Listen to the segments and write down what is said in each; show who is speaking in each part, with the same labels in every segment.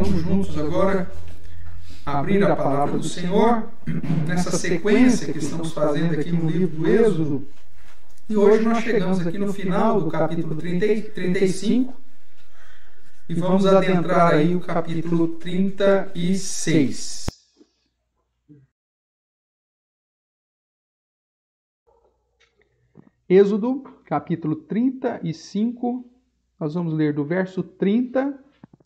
Speaker 1: vamos juntos agora abrir a palavra do Senhor nessa sequência que estamos fazendo aqui no livro do Êxodo. E hoje nós chegamos aqui no final do capítulo 35 e vamos adentrar aí o capítulo 36. Êxodo, capítulo 35, nós vamos ler do verso 30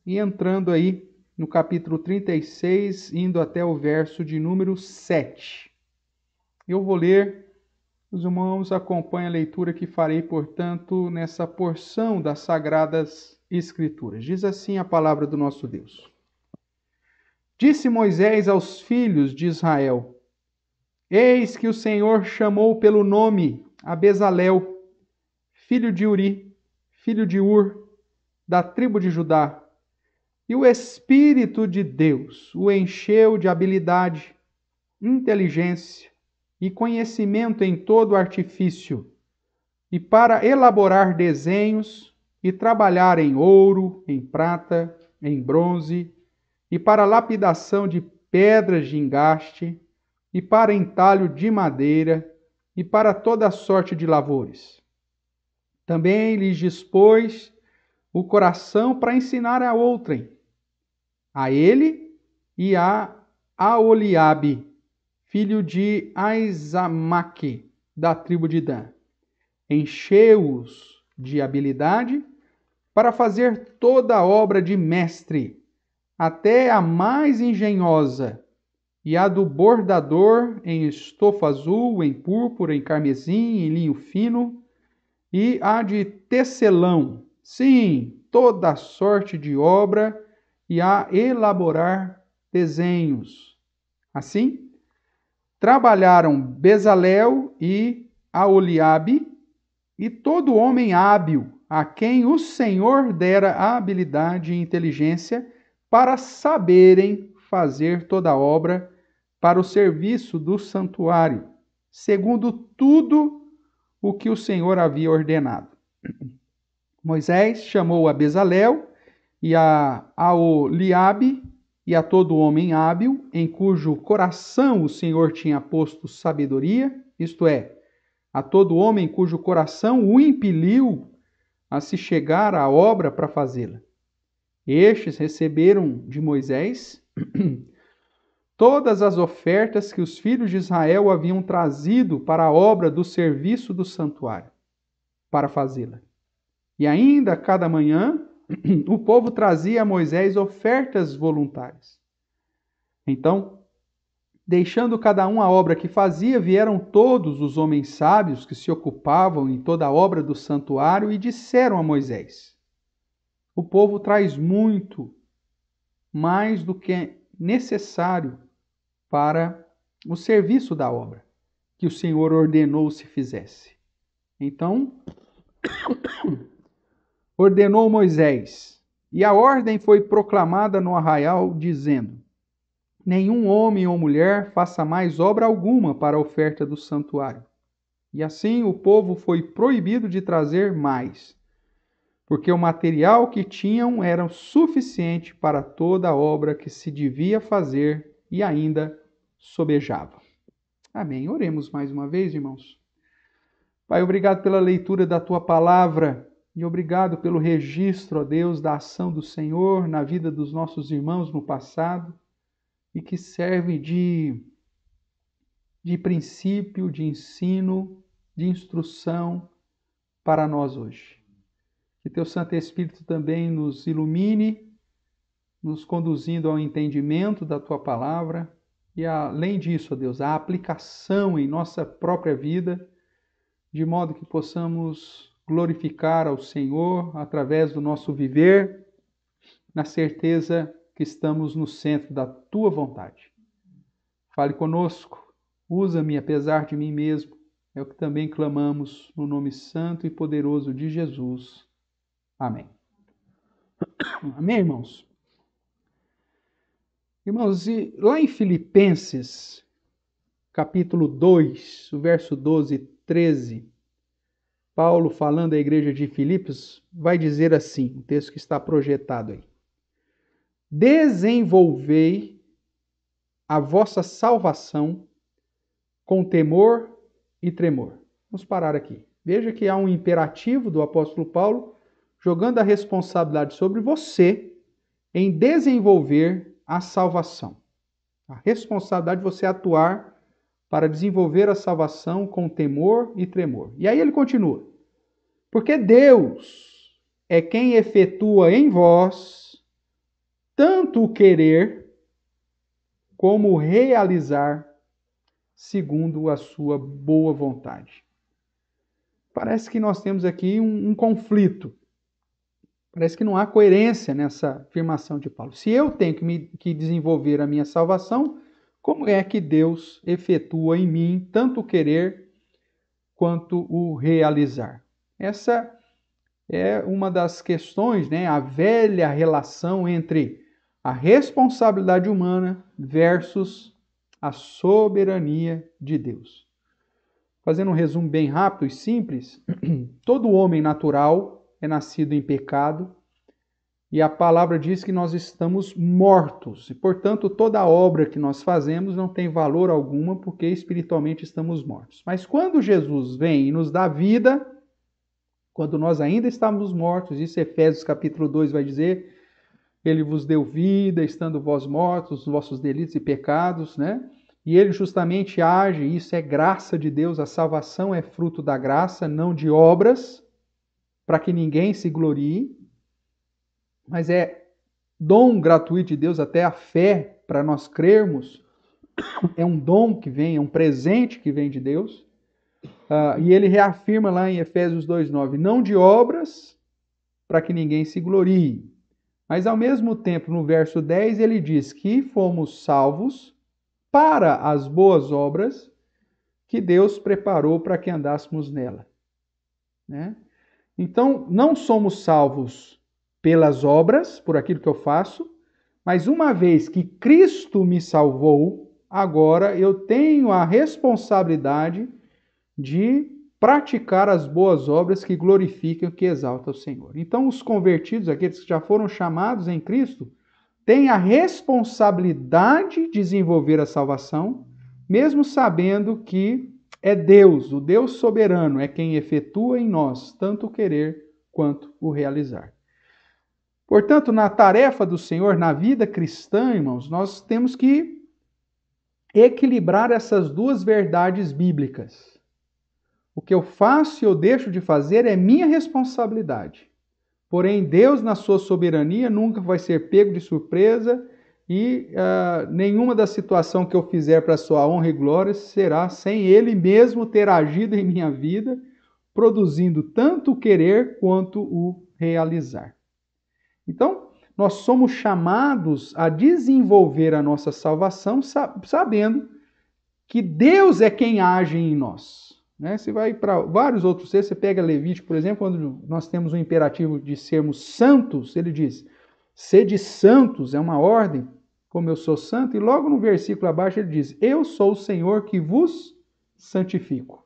Speaker 1: e entrando aí no capítulo 36, indo até o verso de número 7. Eu vou ler, os irmãos acompanhem a leitura que farei, portanto, nessa porção das Sagradas Escrituras. Diz assim a palavra do nosso Deus. Disse Moisés aos filhos de Israel: Eis que o Senhor chamou pelo nome a Bezalel, filho de Uri, filho de Ur, da tribo de Judá. E o Espírito de Deus o encheu de habilidade, inteligência e conhecimento em todo artifício, e para elaborar desenhos e trabalhar em ouro, em prata, em bronze, e para lapidação de pedras de engaste, e para entalho de madeira, e para toda sorte de lavores. Também lhes dispôs o coração para ensinar a outrem, a ele e a Aholiabe, filho de Aizamaque, da tribo de Dan. Encheu-os de habilidade para fazer toda a obra de mestre, até a mais engenhosa, e a do bordador em estofa azul, em púrpura, em carmesim, em linho fino, e a de tecelão, sim, toda a sorte de obra, e a elaborar desenhos. Assim, trabalharam Bezalel e Aholiabe, e todo homem hábil, a quem o Senhor dera a habilidade e inteligência para saberem fazer toda a obra para o serviço do santuário, segundo tudo o que o Senhor havia ordenado. Moisés chamou a Bezalel e a Aholiabe e a todo homem hábil, em cujo coração o Senhor tinha posto sabedoria, isto é, a todo homem cujo coração o impeliu a se chegar à obra para fazê-la. Estes receberam de Moisés todas as ofertas que os filhos de Israel haviam trazido para a obra do serviço do santuário, para fazê-la. E ainda cada manhã o povo trazia a Moisés ofertas voluntárias. Então, deixando cada um a obra que fazia, vieram todos os homens sábios que se ocupavam em toda a obra do santuário e disseram a Moisés: O povo traz muito, mais do que é necessário para o serviço da obra que o Senhor ordenou se fizesse. Então, ordenou Moisés, e a ordem foi proclamada no arraial, dizendo: Nenhum homem ou mulher faça mais obra alguma para a oferta do santuário. E assim o povo foi proibido de trazer mais, porque o material que tinham era suficiente para toda a obra que se devia fazer e ainda sobejava. Amém. Oremos mais uma vez, irmãos. Pai, obrigado pela leitura da Tua palavra e obrigado pelo registro, ó Deus, da ação do Senhor na vida dos nossos irmãos no passado e que serve de princípio, de ensino, de instrução para nós hoje. Que Teu Santo Espírito também nos ilumine, nos conduzindo ao entendimento da Tua palavra e, além disso, ó Deus, a aplicação em nossa própria vida, de modo que possamos glorificar ao Senhor através do nosso viver, na certeza que estamos no centro da Tua vontade. Fale conosco, usa-me apesar de mim mesmo, é o que também clamamos no nome santo e poderoso de Jesus. Amém. Amém, irmãos? Irmãos, e lá em Filipenses, capítulo 2, o verso 12 e 13, Paulo, falando à igreja de Filipos, vai dizer assim, o texto que está projetado aí: desenvolvei a vossa salvação com temor e tremor. Vamos parar aqui. Veja que há um imperativo do apóstolo Paulo jogando a responsabilidade sobre você em desenvolver a salvação. A responsabilidade de você atuar para desenvolver a salvação com temor e tremor. E aí ele continua. Porque Deus é quem efetua em vós tanto o querer como o realizar segundo a sua boa vontade. Parece que nós temos aqui um conflito. Parece que não há coerência nessa afirmação de Paulo. Se eu tenho que desenvolver a minha salvação, como é que Deus efetua em mim tanto o querer quanto o realizar? Essa é uma das questões, né? A velha relação entre a responsabilidade humana versus a soberania de Deus. Fazendo um resumo bem rápido e simples, todo homem natural é nascido em pecado e a palavra diz que nós estamos mortos. E, portanto, toda obra que nós fazemos não tem valor alguma porque espiritualmente estamos mortos. Mas quando Jesus vem e nos dá vida, quando nós ainda estávamos mortos, isso Efésios capítulo 2 vai dizer, ele vos deu vida, estando vós mortos, os vossos delitos e pecados, né? E ele justamente age, isso é graça de Deus, a salvação é fruto da graça, não de obras, para que ninguém se glorie, mas é dom gratuito de Deus, até a fé para nós crermos, é um dom que vem, é um presente que vem de Deus. E ele reafirma lá em Efésios 2,9, não de obras, para que ninguém se glorie. Mas ao mesmo tempo, no verso 10, ele diz que fomos salvos para as boas obras que Deus preparou para que andássemos nela. Né? Então, não somos salvos pelas obras, por aquilo que eu faço, mas uma vez que Cristo me salvou, agora eu tenho a responsabilidade de praticar as boas obras que glorificam e que exaltam o Senhor. Então, os convertidos, aqueles que já foram chamados em Cristo, têm a responsabilidade de desenvolver a salvação, mesmo sabendo que é Deus, o Deus soberano, é quem efetua em nós tanto o querer quanto o realizar. Portanto, na tarefa do Senhor, na vida cristã, irmãos, nós temos que equilibrar essas duas verdades bíblicas. O que eu faço e eu deixo de fazer é minha responsabilidade. Porém, Deus, na sua soberania, nunca vai ser pego de surpresa e nenhuma da situação que eu fizer para a sua honra e glória será sem Ele mesmo ter agido em minha vida, produzindo tanto o querer quanto o realizar. Então, nós somos chamados a desenvolver a nossa salvação sabendo que Deus é quem age em nós. Né? Você vai para vários outros textos, você pega Levítico, por exemplo, quando nós temos o imperativo de sermos santos, ele diz, sede santos, é uma ordem, como eu sou santo, e logo no versículo abaixo ele diz, eu sou o Senhor que vos santifico.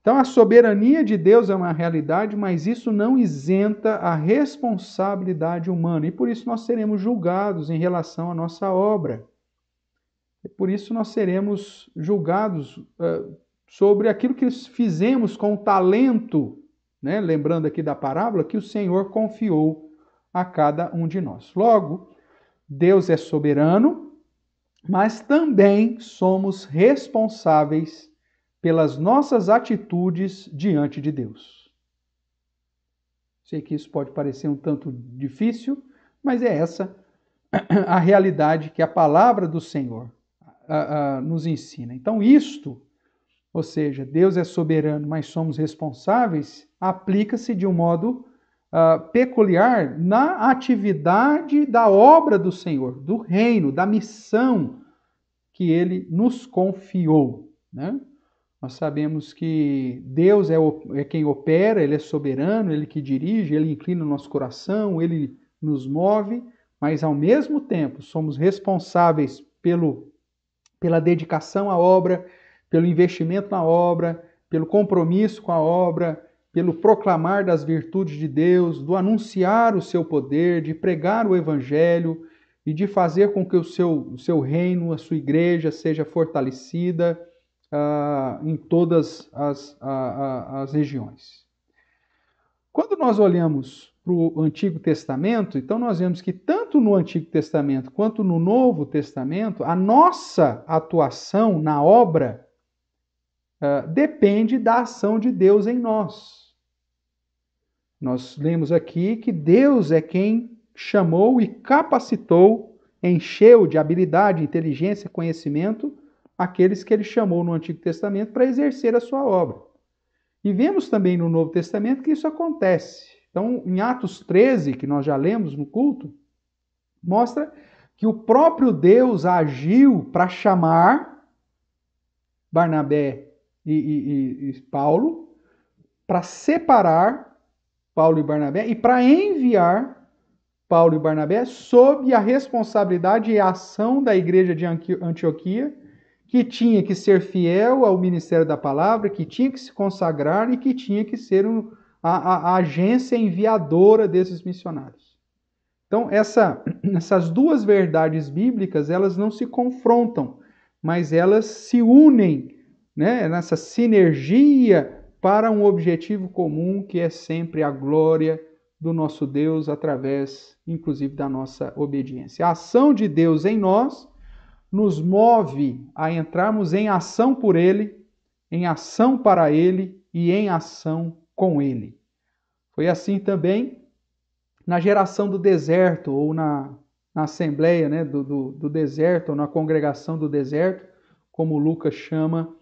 Speaker 1: Então a soberania de Deus é uma realidade, mas isso não isenta a responsabilidade humana, e por isso nós seremos julgados em relação à nossa obra. E por isso nós seremos julgados sobre aquilo que fizemos com o talento, né? Lembrando aqui da parábola, que o Senhor confiou a cada um de nós. Logo, Deus é soberano, mas também somos responsáveis pelas nossas atitudes diante de Deus. Sei que isso pode parecer um tanto difícil, mas é essa a realidade que a palavra do Senhor nos ensina. Então, isto, ou seja, Deus é soberano, mas somos responsáveis, aplica-se de um modo peculiar na atividade da obra do Senhor, do reino, da missão que Ele nos confiou. Né? Nós sabemos que Deus é quem opera, Ele é soberano, Ele que dirige, Ele inclina o nosso coração, Ele nos move, mas ao mesmo tempo somos responsáveis pela dedicação à obra, pelo investimento na obra, pelo compromisso com a obra, pelo proclamar das virtudes de Deus, do anunciar o seu poder, de pregar o evangelho, e de fazer com que o seu reino, a sua igreja seja fortalecida em todas as regiões. Quando nós olhamos para o Antigo Testamento, então nós vemos que tanto no Antigo Testamento quanto no Novo Testamento, a nossa atuação na obra depende da ação de Deus em nós. Nós lemos aqui que Deus é quem chamou e capacitou, encheu de habilidade, inteligência, conhecimento aqueles que ele chamou no Antigo Testamento para exercer a sua obra. E vemos também no Novo Testamento que isso acontece. Então, em Atos 13, que nós já lemos no culto, mostra que o próprio Deus agiu para chamar Barnabé e Paulo, para separar Paulo e Barnabé e para enviar Paulo e Barnabé sob a responsabilidade e a ação da igreja de Antioquia, que tinha que ser fiel ao ministério da palavra, que tinha que se consagrar e que tinha que ser a agência enviadora desses missionários. Então, essas duas verdades bíblicas, elas não se confrontam, mas elas se unem, né, nessa sinergia para um objetivo comum, que é sempre a glória do nosso Deus através, inclusive, da nossa obediência. A ação de Deus em nós nos move a entrarmos em ação por Ele, em ação para Ele e em ação com Ele. Foi assim também na geração do deserto, ou na assembleia, né, do deserto, ou na congregação do deserto, como Lucas chama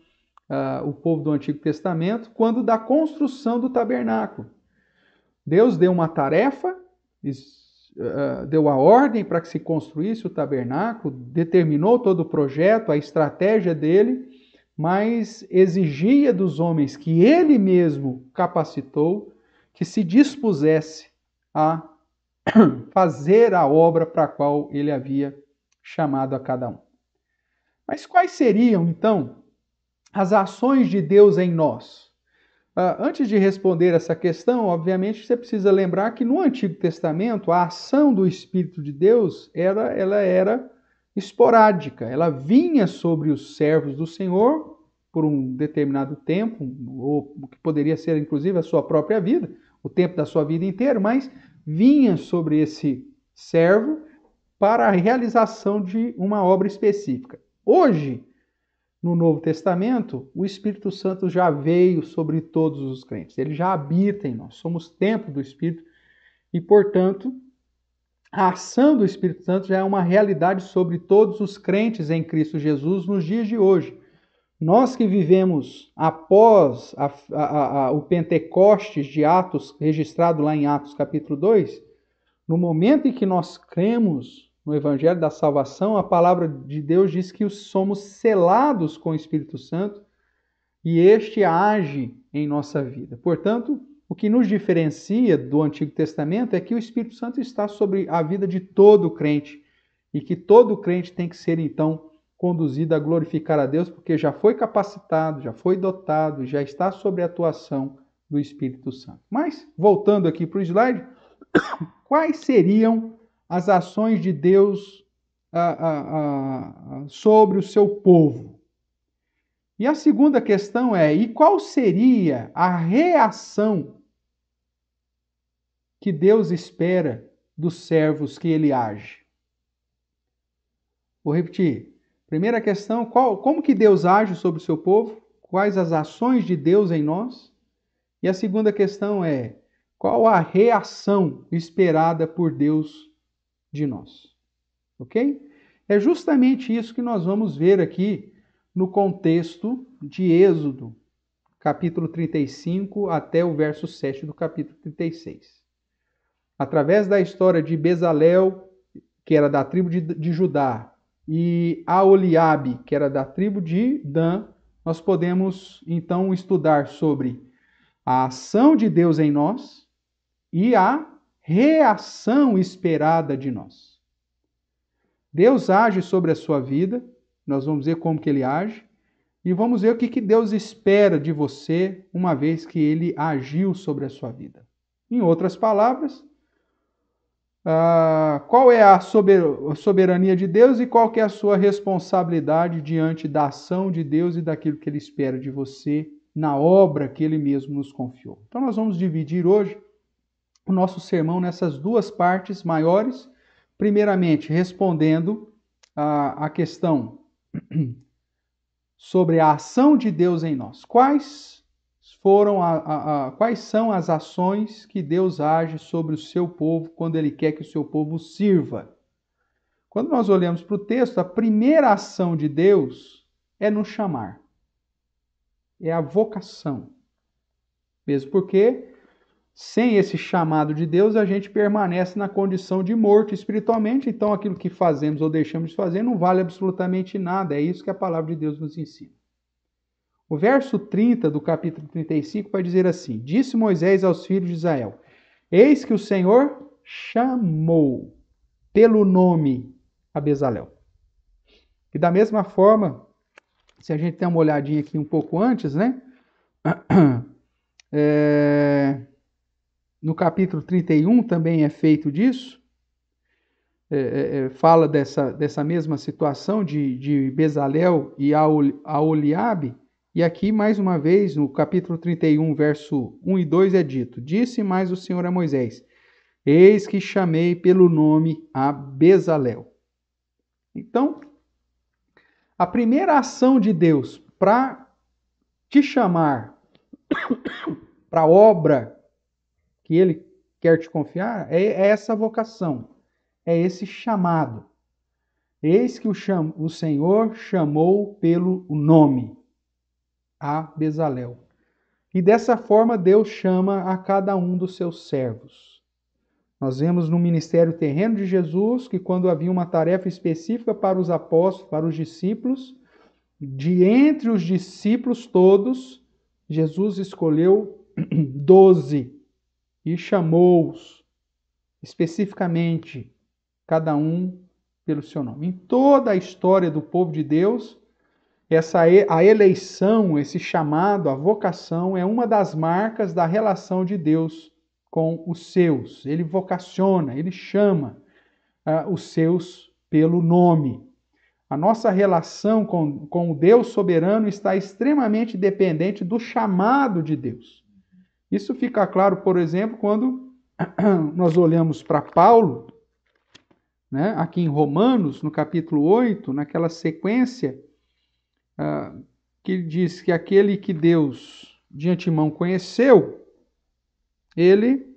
Speaker 1: o povo do Antigo Testamento, quando da construção do tabernáculo. Deus deu uma tarefa, deu a ordem para que se construísse o tabernáculo, determinou todo o projeto, a estratégia dele, mas exigia dos homens que ele mesmo capacitou, que se dispusesse a fazer a obra para a qual ele havia chamado a cada um. Mas quais seriam, então, as ações de Deus em nós? Antes de responder essa questão, obviamente, você precisa lembrar que no Antigo Testamento a ação do Espírito de Deus ela era esporádica. Ela vinha sobre os servos do Senhor por um determinado tempo, ou o que poderia ser inclusive a sua própria vida, o tempo da sua vida inteira, mas vinha sobre esse servo para a realização de uma obra específica. Hoje, no Novo Testamento, o Espírito Santo já veio sobre todos os crentes. Ele já habita em nós. Somos templo do Espírito e, portanto, a ação do Espírito Santo já é uma realidade sobre todos os crentes em Cristo Jesus nos dias de hoje. Nós que vivemos após o Pentecostes de Atos, registrado lá em Atos capítulo 2, no momento em que nós cremos no Evangelho da Salvação, a palavra de Deus diz que somos selados com o Espírito Santo e este age em nossa vida. Portanto, o que nos diferencia do Antigo Testamento é que o Espírito Santo está sobre a vida de todo crente e que todo crente tem que ser, então, conduzido a glorificar a Deus, porque já foi capacitado, já foi dotado, já está sob a atuação do Espírito Santo. Mas, voltando aqui para o slide, quais seriam as ações de Deus sobre o seu povo? E a segunda questão é, e qual seria a reação que Deus espera dos servos que ele age? Vou repetir. Primeira questão, como que Deus age sobre o seu povo? Quais as ações de Deus em nós? E a segunda questão é, qual a reação esperada por Deus de nós? Ok? É justamente isso que nós vamos ver aqui no contexto de Êxodo, capítulo 35 até o verso 7 do capítulo 36. Através da história de Bezalel, que era da tribo de Judá, e Aholiabe, que era da tribo de Dan, nós podemos então estudar sobre a ação de Deus em nós e a reação esperada de nós. Deus age sobre a sua vida, nós vamos ver como que ele age, e vamos ver o que Deus espera de você uma vez que ele agiu sobre a sua vida. Em outras palavras, qual é a soberania de Deus e qual que é a sua responsabilidade diante da ação de Deus e daquilo que Ele espera de você na obra que Ele mesmo nos confiou. Então nós vamos dividir hoje o nosso sermão nessas duas partes maiores. Primeiramente, respondendo a questão sobre a ação de Deus em nós. Quais são as ações que Deus age sobre o seu povo quando Ele quer que o seu povo sirva? Quando nós olhamos para o texto, a primeira ação de Deus é nos chamar. É a vocação. Mesmo porque, sem esse chamado de Deus, a gente permanece na condição de morto espiritualmente, então aquilo que fazemos ou deixamos de fazer não vale absolutamente nada. É isso que a palavra de Deus nos ensina. O verso 30 do capítulo 35 vai dizer assim: Disse Moisés aos filhos de Israel: Eis que o Senhor chamou pelo nome a Bezalel. E da mesma forma, se a gente der uma olhadinha aqui um pouco antes, né? No capítulo 31 também é feito disso. Fala dessa mesma situação de Bezalel e Aholiabe. E aqui, mais uma vez, no capítulo 31, verso 1 e 2 é dito: Disse mais o Senhor a Moisés: Eis que chamei pelo nome a Bezalel. Então, a primeira ação de Deus para te chamar para a obra que Ele quer te confiar é essa vocação, é esse chamado. Eis que o Senhor chamou pelo nome a Bezalel. E dessa forma Deus chama a cada um dos seus servos. Nós vemos no ministério terreno de Jesus que quando havia uma tarefa específica para os apóstolos, para os discípulos, de entre os discípulos todos, Jesus escolheu 12 e chamou-os especificamente, cada um pelo seu nome. Em toda a história do povo de Deus, a eleição, esse chamado, a vocação, é uma das marcas da relação de Deus com os seus. Ele vocaciona, ele chama os seus pelo nome. A nossa relação com o Deus soberano está extremamente dependente do chamado de Deus. Isso fica claro, por exemplo, quando nós olhamos para Paulo, né, aqui em Romanos, no capítulo 8, naquela sequência, que diz que aquele que Deus de antemão conheceu, ele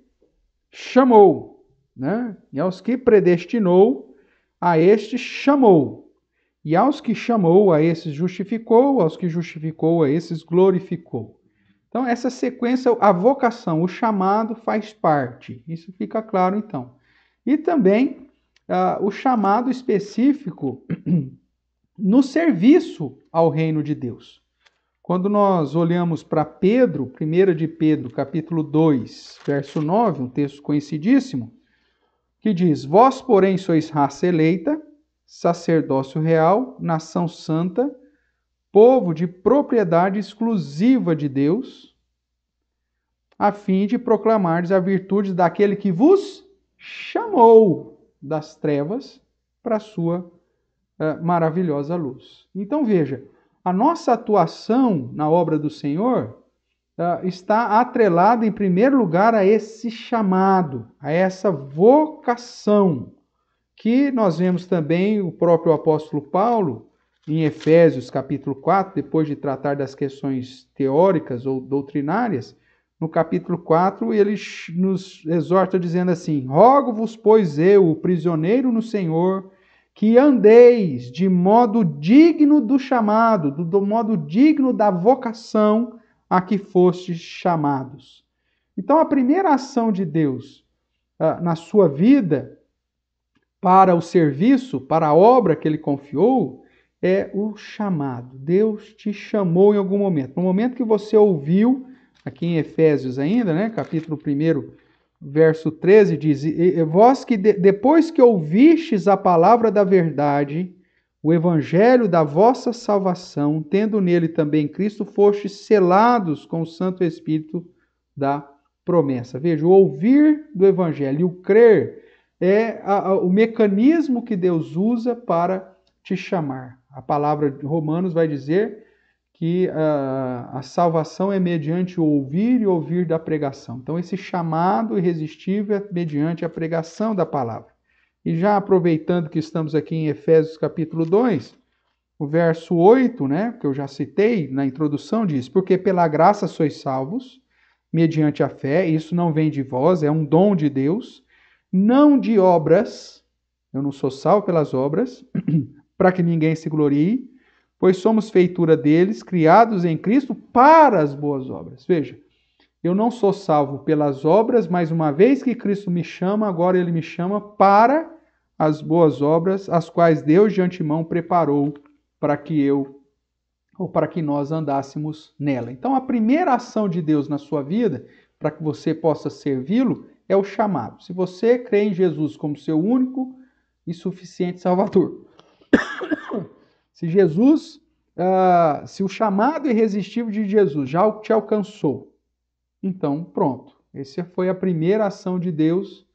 Speaker 1: chamou, né? E aos que predestinou, a estes chamou. E aos que chamou, a esses justificou, aos que justificou, a esses glorificou. Então, essa sequência, a vocação, o chamado faz parte. Isso fica claro, então. E também o chamado específico no serviço ao reino de Deus. Quando nós olhamos para Pedro, 1 de Pedro, capítulo 2, verso 9, um texto conhecidíssimo, que diz: Vós, porém, sois raça eleita, sacerdócio real, nação santa, povo de propriedade exclusiva de Deus, a fim de proclamardes a virtude daquele que vos chamou das trevas para a sua maravilhosa luz. Então veja, a nossa atuação na obra do Senhor está atrelada em primeiro lugar a esse chamado, a essa vocação, que nós vemos também o próprio apóstolo Paulo, em Efésios capítulo 4, depois de tratar das questões teóricas ou doutrinárias, no capítulo 4 ele nos exorta dizendo assim: Rogo-vos, pois eu, o prisioneiro no Senhor, que andeis de modo digno do chamado, do modo digno da vocação a que fostes chamados. Então, a primeira ação de Deus na sua vida, para o serviço, para a obra que Ele confiou, é o chamado. Deus te chamou em algum momento. No momento que você ouviu, aqui em Efésios ainda, né, capítulo 1, verso 13, diz: Vós que depois que ouvistes a palavra da verdade, o evangelho da vossa salvação, tendo nele também Cristo, fostes selados com o Santo Espírito da promessa. Veja, o ouvir do evangelho e o crer é o mecanismo que Deus usa para te chamar. A palavra de Romanos vai dizer que a salvação é mediante o ouvir e ouvir da pregação. Então, esse chamado irresistível é mediante a pregação da palavra. E já aproveitando que estamos aqui em Efésios capítulo 2, o verso 8, né, que eu já citei na introdução, diz: porque pela graça sois salvos, mediante a fé, isso não vem de vós, é um dom de Deus, não de obras, eu não sou salvo pelas obras, para que ninguém se glorie, pois somos feitura deles, criados em Cristo para as boas obras. Veja, eu não sou salvo pelas obras, mas uma vez que Cristo me chama, agora ele me chama para as boas obras, as quais Deus de antemão preparou para que nós andássemos nela. Então, a primeira ação de Deus na sua vida, para que você possa servi-lo, é o chamado. Se você crê em Jesus como seu único e suficiente Salvador. Se o chamado irresistível de Jesus já te alcançou, então pronto. Essa foi a primeira ação de Deus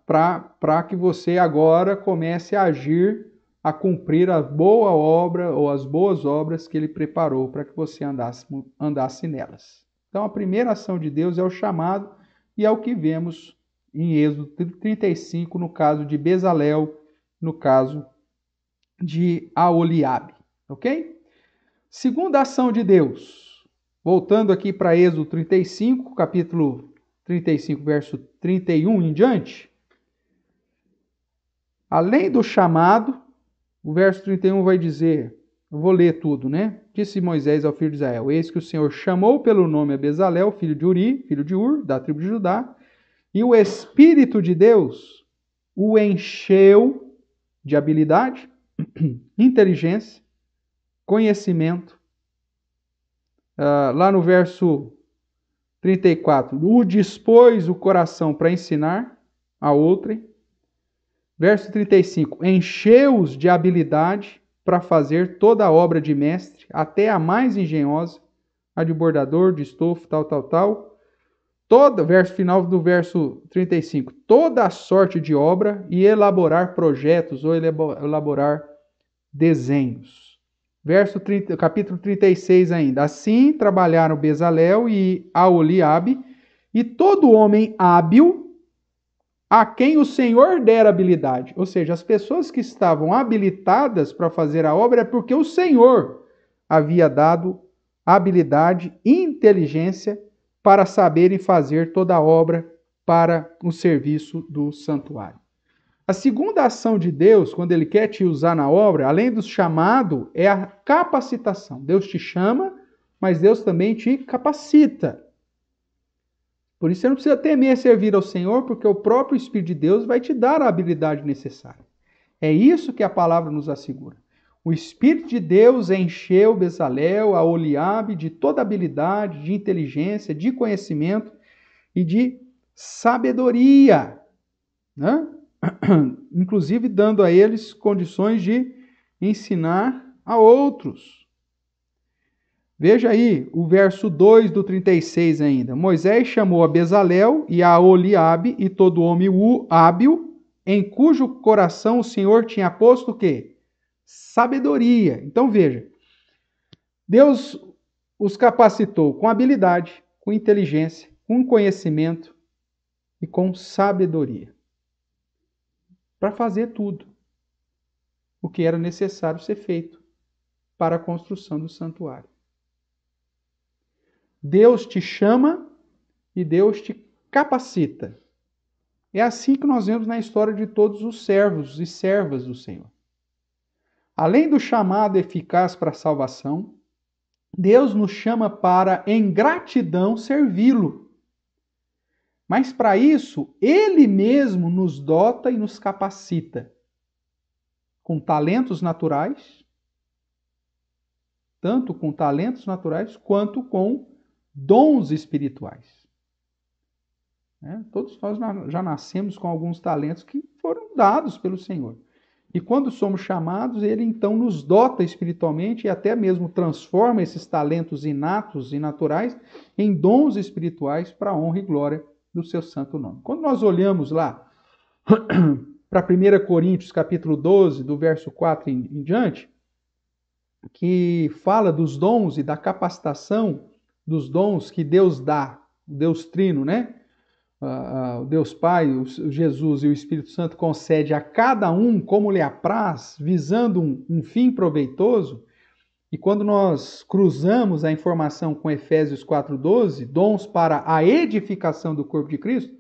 Speaker 1: para que você agora comece a agir, a cumprir a boa obra ou as boas obras que ele preparou para que você andasse nelas. Então a primeira ação de Deus é o chamado e é o que vemos em Êxodo 35, no caso de Bezalel, no caso de Aholiabe, ok? Segunda ação de Deus, voltando aqui para Êxodo 35, capítulo 35, verso 31 em diante. Além do chamado, o verso 31 vai dizer, eu vou ler tudo, né? Disse Moisés ao filho de Israel: eis que o Senhor chamou pelo nome a Bezalel, filho de Uri, filho de Ur, da tribo de Judá, e o Espírito de Deus o encheu de habilidade, inteligência, conhecimento. Lá no verso 34, o dispôs o coração para ensinar a outrem. Verso 35, encheu-os de habilidade para fazer toda a obra de mestre, até a mais engenhosa, a de bordador, de estofo, tal. Verso final do verso 35, toda a sorte de obra e elaborar projetos ou elaborar desenhos. Capítulo 36 ainda. Assim trabalharam Bezalel e Aholiabe e todo homem hábil a quem o Senhor dera habilidade. Ou seja, as pessoas que estavam habilitadas para fazer a obra é porque o Senhor havia dado habilidade e inteligência para saberem fazer toda a obra para o serviço do santuário. A segunda ação de Deus, quando Ele quer te usar na obra, além do chamado, é a capacitação. Deus te chama, mas Deus também te capacita. Por isso você não precisa temer servir ao Senhor, porque o próprio Espírito de Deus vai te dar a habilidade necessária. É isso que a palavra nos assegura. O Espírito de Deus encheu Bezalel, Aholiabe de toda habilidade, de inteligência, de conhecimento e de sabedoria, né? Inclusive dando a eles condições de ensinar a outros. Veja aí o verso 2 do 36 ainda. Moisés chamou a Bezalel e a Aholiabe e todo homem hábil, em cujo coração o Senhor tinha posto o quê? Sabedoria. Então veja, Deus os capacitou com habilidade, com inteligência, com conhecimento e com sabedoria para fazer tudo o que era necessário ser feito para a construção do santuário. Deus te chama e Deus te capacita. É assim que nós vemos na história de todos os servos e servas do Senhor. Além do chamado eficaz para a salvação, Deus nos chama para, em gratidão, servi-lo. Mas para isso, Ele mesmo nos dota e nos capacita com talentos naturais, tanto com talentos naturais quanto com dons espirituais. Todos nós já nascemos com alguns talentos que foram dados pelo Senhor. E quando somos chamados, Ele então nos dota espiritualmente e até mesmo transforma esses talentos inatos e naturais em dons espirituais para a honra e glória do seu santo nome. Quando nós olhamos lá para 1 Coríntios capítulo 12, do verso 4 em diante, que fala dos dons e da capacitação dos dons que Deus dá, o Deus Trino, né? O Deus Pai, o Jesus e o Espírito Santo concede a cada um como lhe apraz, visando um fim proveitoso. E quando nós cruzamos a informação com Efésios 4:12, dons para a edificação do corpo de Cristo,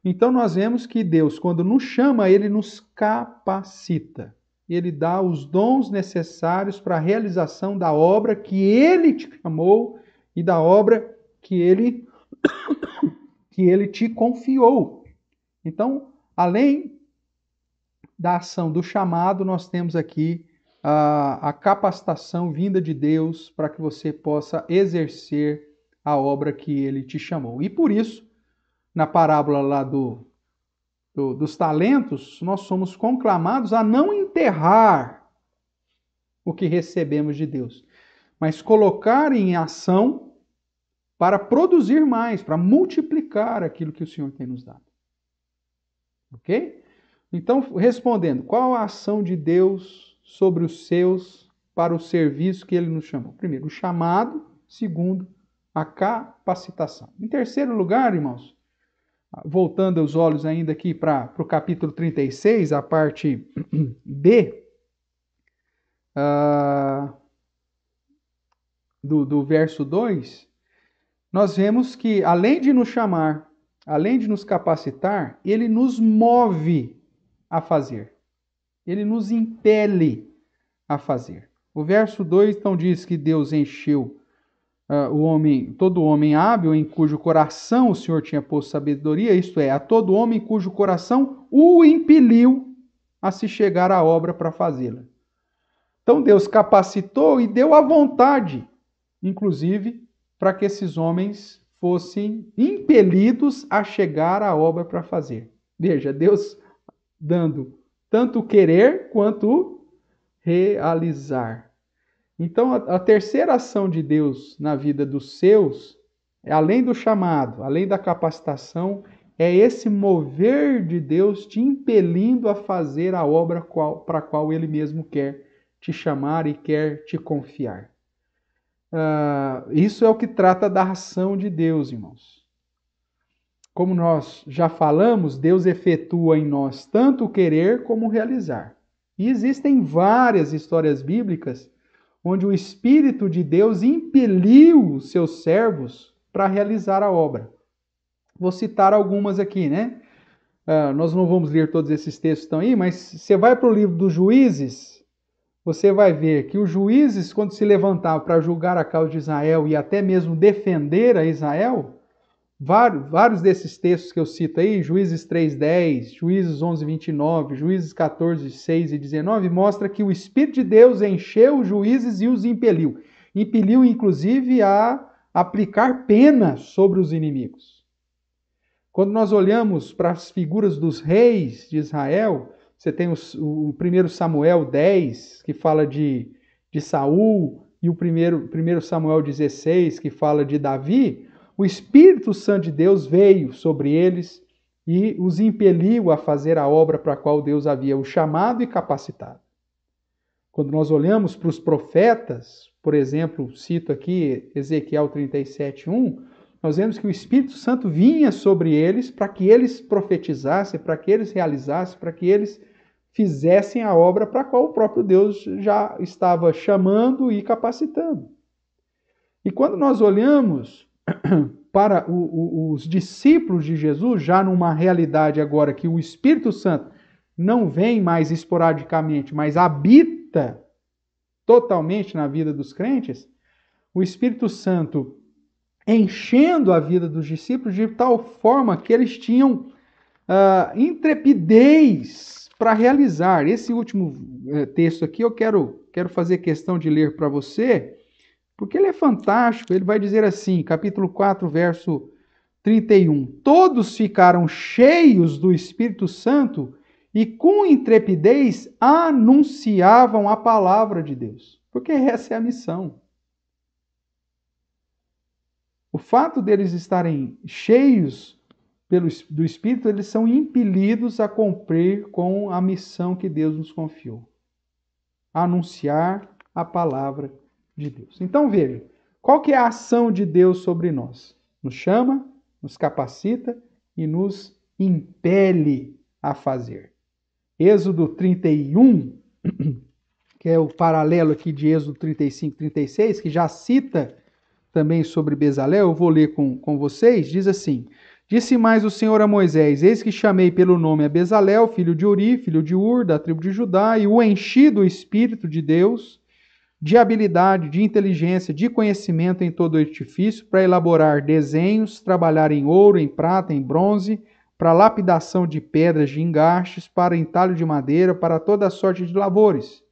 Speaker 1: então nós vemos que Deus, quando nos chama, Ele nos capacita. Ele dá os dons necessários para a realização da obra que Ele te chamou e da obra que Ele te confiou. Então, além da ação do chamado, nós temos aqui a capacitação vinda de Deus para que você possa exercer a obra que Ele te chamou. E por isso, na parábola lá dos talentos, nós somos conclamados a não enterrar o que recebemos de Deus, mas colocar em ação para produzir mais, para multiplicar aquilo que o Senhor tem nos dado. Ok? Então, respondendo, qual a ação de Deus sobre os seus para o serviço que Ele nos chamou? Primeiro, o chamado. Segundo, a capacitação. Em terceiro lugar, irmãos, voltando os olhos ainda aqui para o capítulo 36, a parte B, do verso 2, nós vemos que, além de nos chamar, além de nos capacitar, Ele nos move a fazer. Ele nos impele a fazer. O verso 2, então, diz que Deus encheu todo homem hábil, em cujo coração o Senhor tinha posto sabedoria, isto é, a todo homem cujo coração o impeliu a se chegar à obra para fazê-la. Então Deus capacitou e deu a vontade, inclusive, para que esses homens fossem impelidos a chegar à obra para fazer. Veja, Deus dando tanto o querer quanto o realizar. Então, a terceira ação de Deus na vida dos seus, além do chamado, além da capacitação, é esse mover de Deus te impelindo a fazer a obra para a qual Ele mesmo quer te chamar e quer te confiar. Isso é o que trata da ação de Deus, irmãos. Como nós já falamos, Deus efetua em nós tanto o querer como o realizar. E existem várias histórias bíblicas onde o Espírito de Deus impeliu os seus servos para realizar a obra. Vou citar algumas aqui, né? Nós não vamos ler todos esses textos que estão aí, mas você vai para o livro dos Juízes, você vai ver que os juízes, quando se levantavam para julgar a causa de Israel e até mesmo defender a Israel, vários desses textos que eu cito aí, Juízes 3:10, Juízes 11:29, Juízes 14:6 e 19, mostra que o Espírito de Deus encheu os juízes e os impeliu. Impeliu, inclusive, a aplicar pena sobre os inimigos. Quando nós olhamos para as figuras dos reis de Israel, você tem o 1 Samuel 10, que fala de Saul, e o 1 Samuel 16, que fala de Davi. O Espírito Santo de Deus veio sobre eles e os impeliu a fazer a obra para a qual Deus havia o chamado e capacitado. Quando nós olhamos para os profetas, por exemplo, cito aqui Ezequiel 37:1, nós vemos que o Espírito Santo vinha sobre eles para que eles profetizassem, para que eles realizassem, para que eles fizessem a obra para a qual o próprio Deus já estava chamando e capacitando. E quando nós olhamos para os discípulos de Jesus, já numa realidade agora que o Espírito Santo não vem mais esporadicamente, mas habita totalmente na vida dos crentes, o Espírito Santo enchendo a vida dos discípulos de tal forma que eles tinham intrepidez para realizar. Esse último texto aqui eu quero fazer questão de ler para você, porque ele é fantástico. Ele vai dizer assim, capítulo 4, verso 31. Todos ficaram cheios do Espírito Santo e com intrepidez anunciavam a palavra de Deus. Porque essa é a missão. O fato deles estarem cheios do Espírito, eles são impelidos a cumprir com a missão que Deus nos confiou. Anunciar a palavra de Deus. Então veja, qual que é a ação de Deus sobre nós? Nos chama, nos capacita e nos impele a fazer. Êxodo 31, que é o paralelo aqui de Êxodo 35, 36, que já cita também sobre Bezalel, eu vou ler com vocês, diz assim: Disse mais o Senhor a Moisés: Eis que chamei pelo nome a Bezalel, filho de Uri, filho de Ur, da tribo de Judá, e o enchi do Espírito de Deus, de habilidade, de inteligência, de conhecimento em todo o artifício, para elaborar desenhos, trabalhar em ouro, em prata, em bronze, para lapidação de pedras de engastes, para entalho de madeira, para toda sorte de lavores.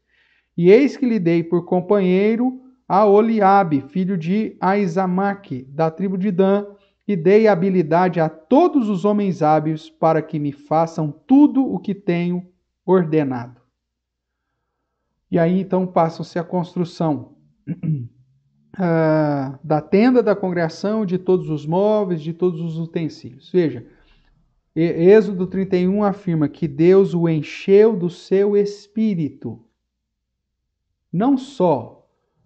Speaker 1: E eis que lhe dei por companheiro a Oliabe, filho de Aizamaque, da tribo de Dan, e dei habilidade a todos os homens hábeis para que me façam tudo o que tenho ordenado. E aí então passa-se a construção da tenda da congregação, de todos os móveis, de todos os utensílios. Veja, Êxodo 31 afirma que Deus o encheu do seu espírito. Não só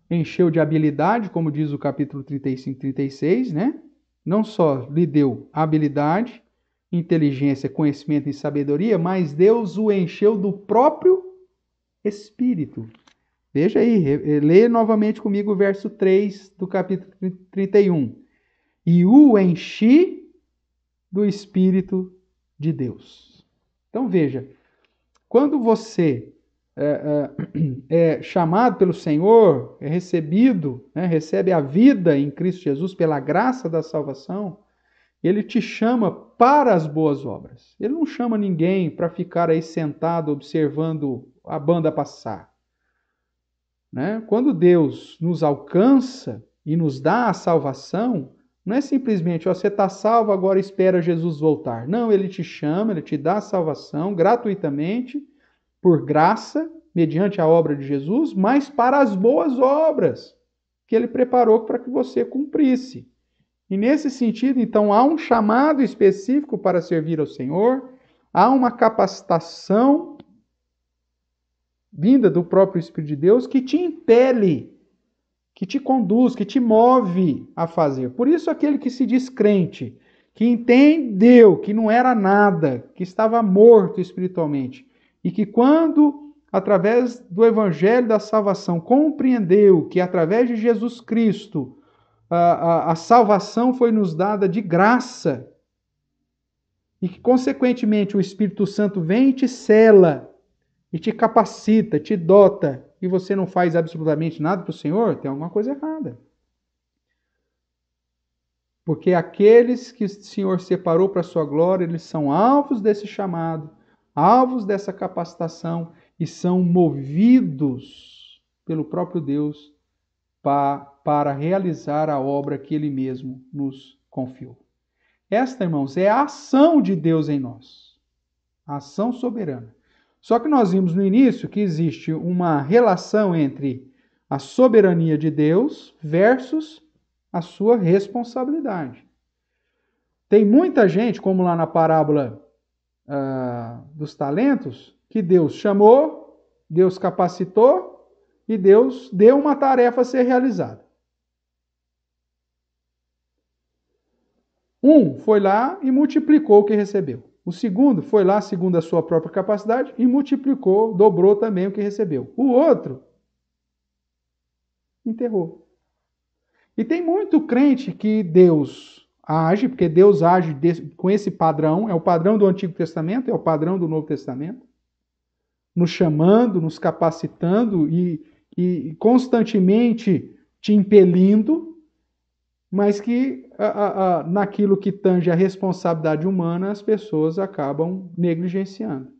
Speaker 1: encheu de habilidade, como diz o capítulo 35, 36, né? Não só lhe deu habilidade, inteligência, conhecimento e sabedoria, mas Deus o encheu do próprio Espírito. Veja aí, lê novamente comigo o verso 3 do capítulo 31. E o enchi do Espírito de Deus. Então veja, quando você é chamado pelo Senhor, é recebido, né, recebe a vida em Cristo Jesus pela graça da salvação, Ele te chama para as boas obras. Ele não chama ninguém para ficar aí sentado observando a banda passar. Né? Quando Deus nos alcança e nos dá a salvação, não é simplesmente, você está salvo, agora espera Jesus voltar. Não, Ele te chama, Ele te dá a salvação gratuitamente, por graça, mediante a obra de Jesus, mas para as boas obras que Ele preparou para que você cumprisse. E nesse sentido, então, há um chamado específico para servir ao Senhor, há uma capacitação vinda do próprio Espírito de Deus que te impele, que te conduz, que te move a fazer. Por isso, aquele que se diz crente, que entendeu que não era nada, que estava morto espiritualmente, e que quando, através do Evangelho da salvação, compreendeu que através de Jesus Cristo a salvação foi nos dada de graça, e que, consequentemente, o Espírito Santo vem e te sela, e te capacita, te dota, e você não faz absolutamente nada para o Senhor, tem alguma coisa errada. Porque aqueles que o Senhor separou para a sua glória, eles são alvos desse chamado, alvos dessa capacitação, e são movidos pelo próprio Deus para realizar a obra que Ele mesmo nos confiou. Esta, irmãos, é a ação de Deus em nós. A ação soberana. Só que nós vimos no início que existe uma relação entre a soberania de Deus versus a sua responsabilidade. Tem muita gente, como lá na parábola dos talentos, que Deus chamou, Deus capacitou e Deus deu uma tarefa a ser realizada. Um foi lá e multiplicou o que recebeu. O segundo foi lá, segundo a sua própria capacidade, e multiplicou, dobrou também o que recebeu. O outro enterrou. E tem muito crente que Deus age, porque Deus age com esse padrão, é o padrão do Antigo Testamento, é o padrão do Novo Testamento, nos chamando, nos capacitando e constantemente te impelindo, mas que naquilo que tange a responsabilidade humana, as pessoas acabam negligenciando.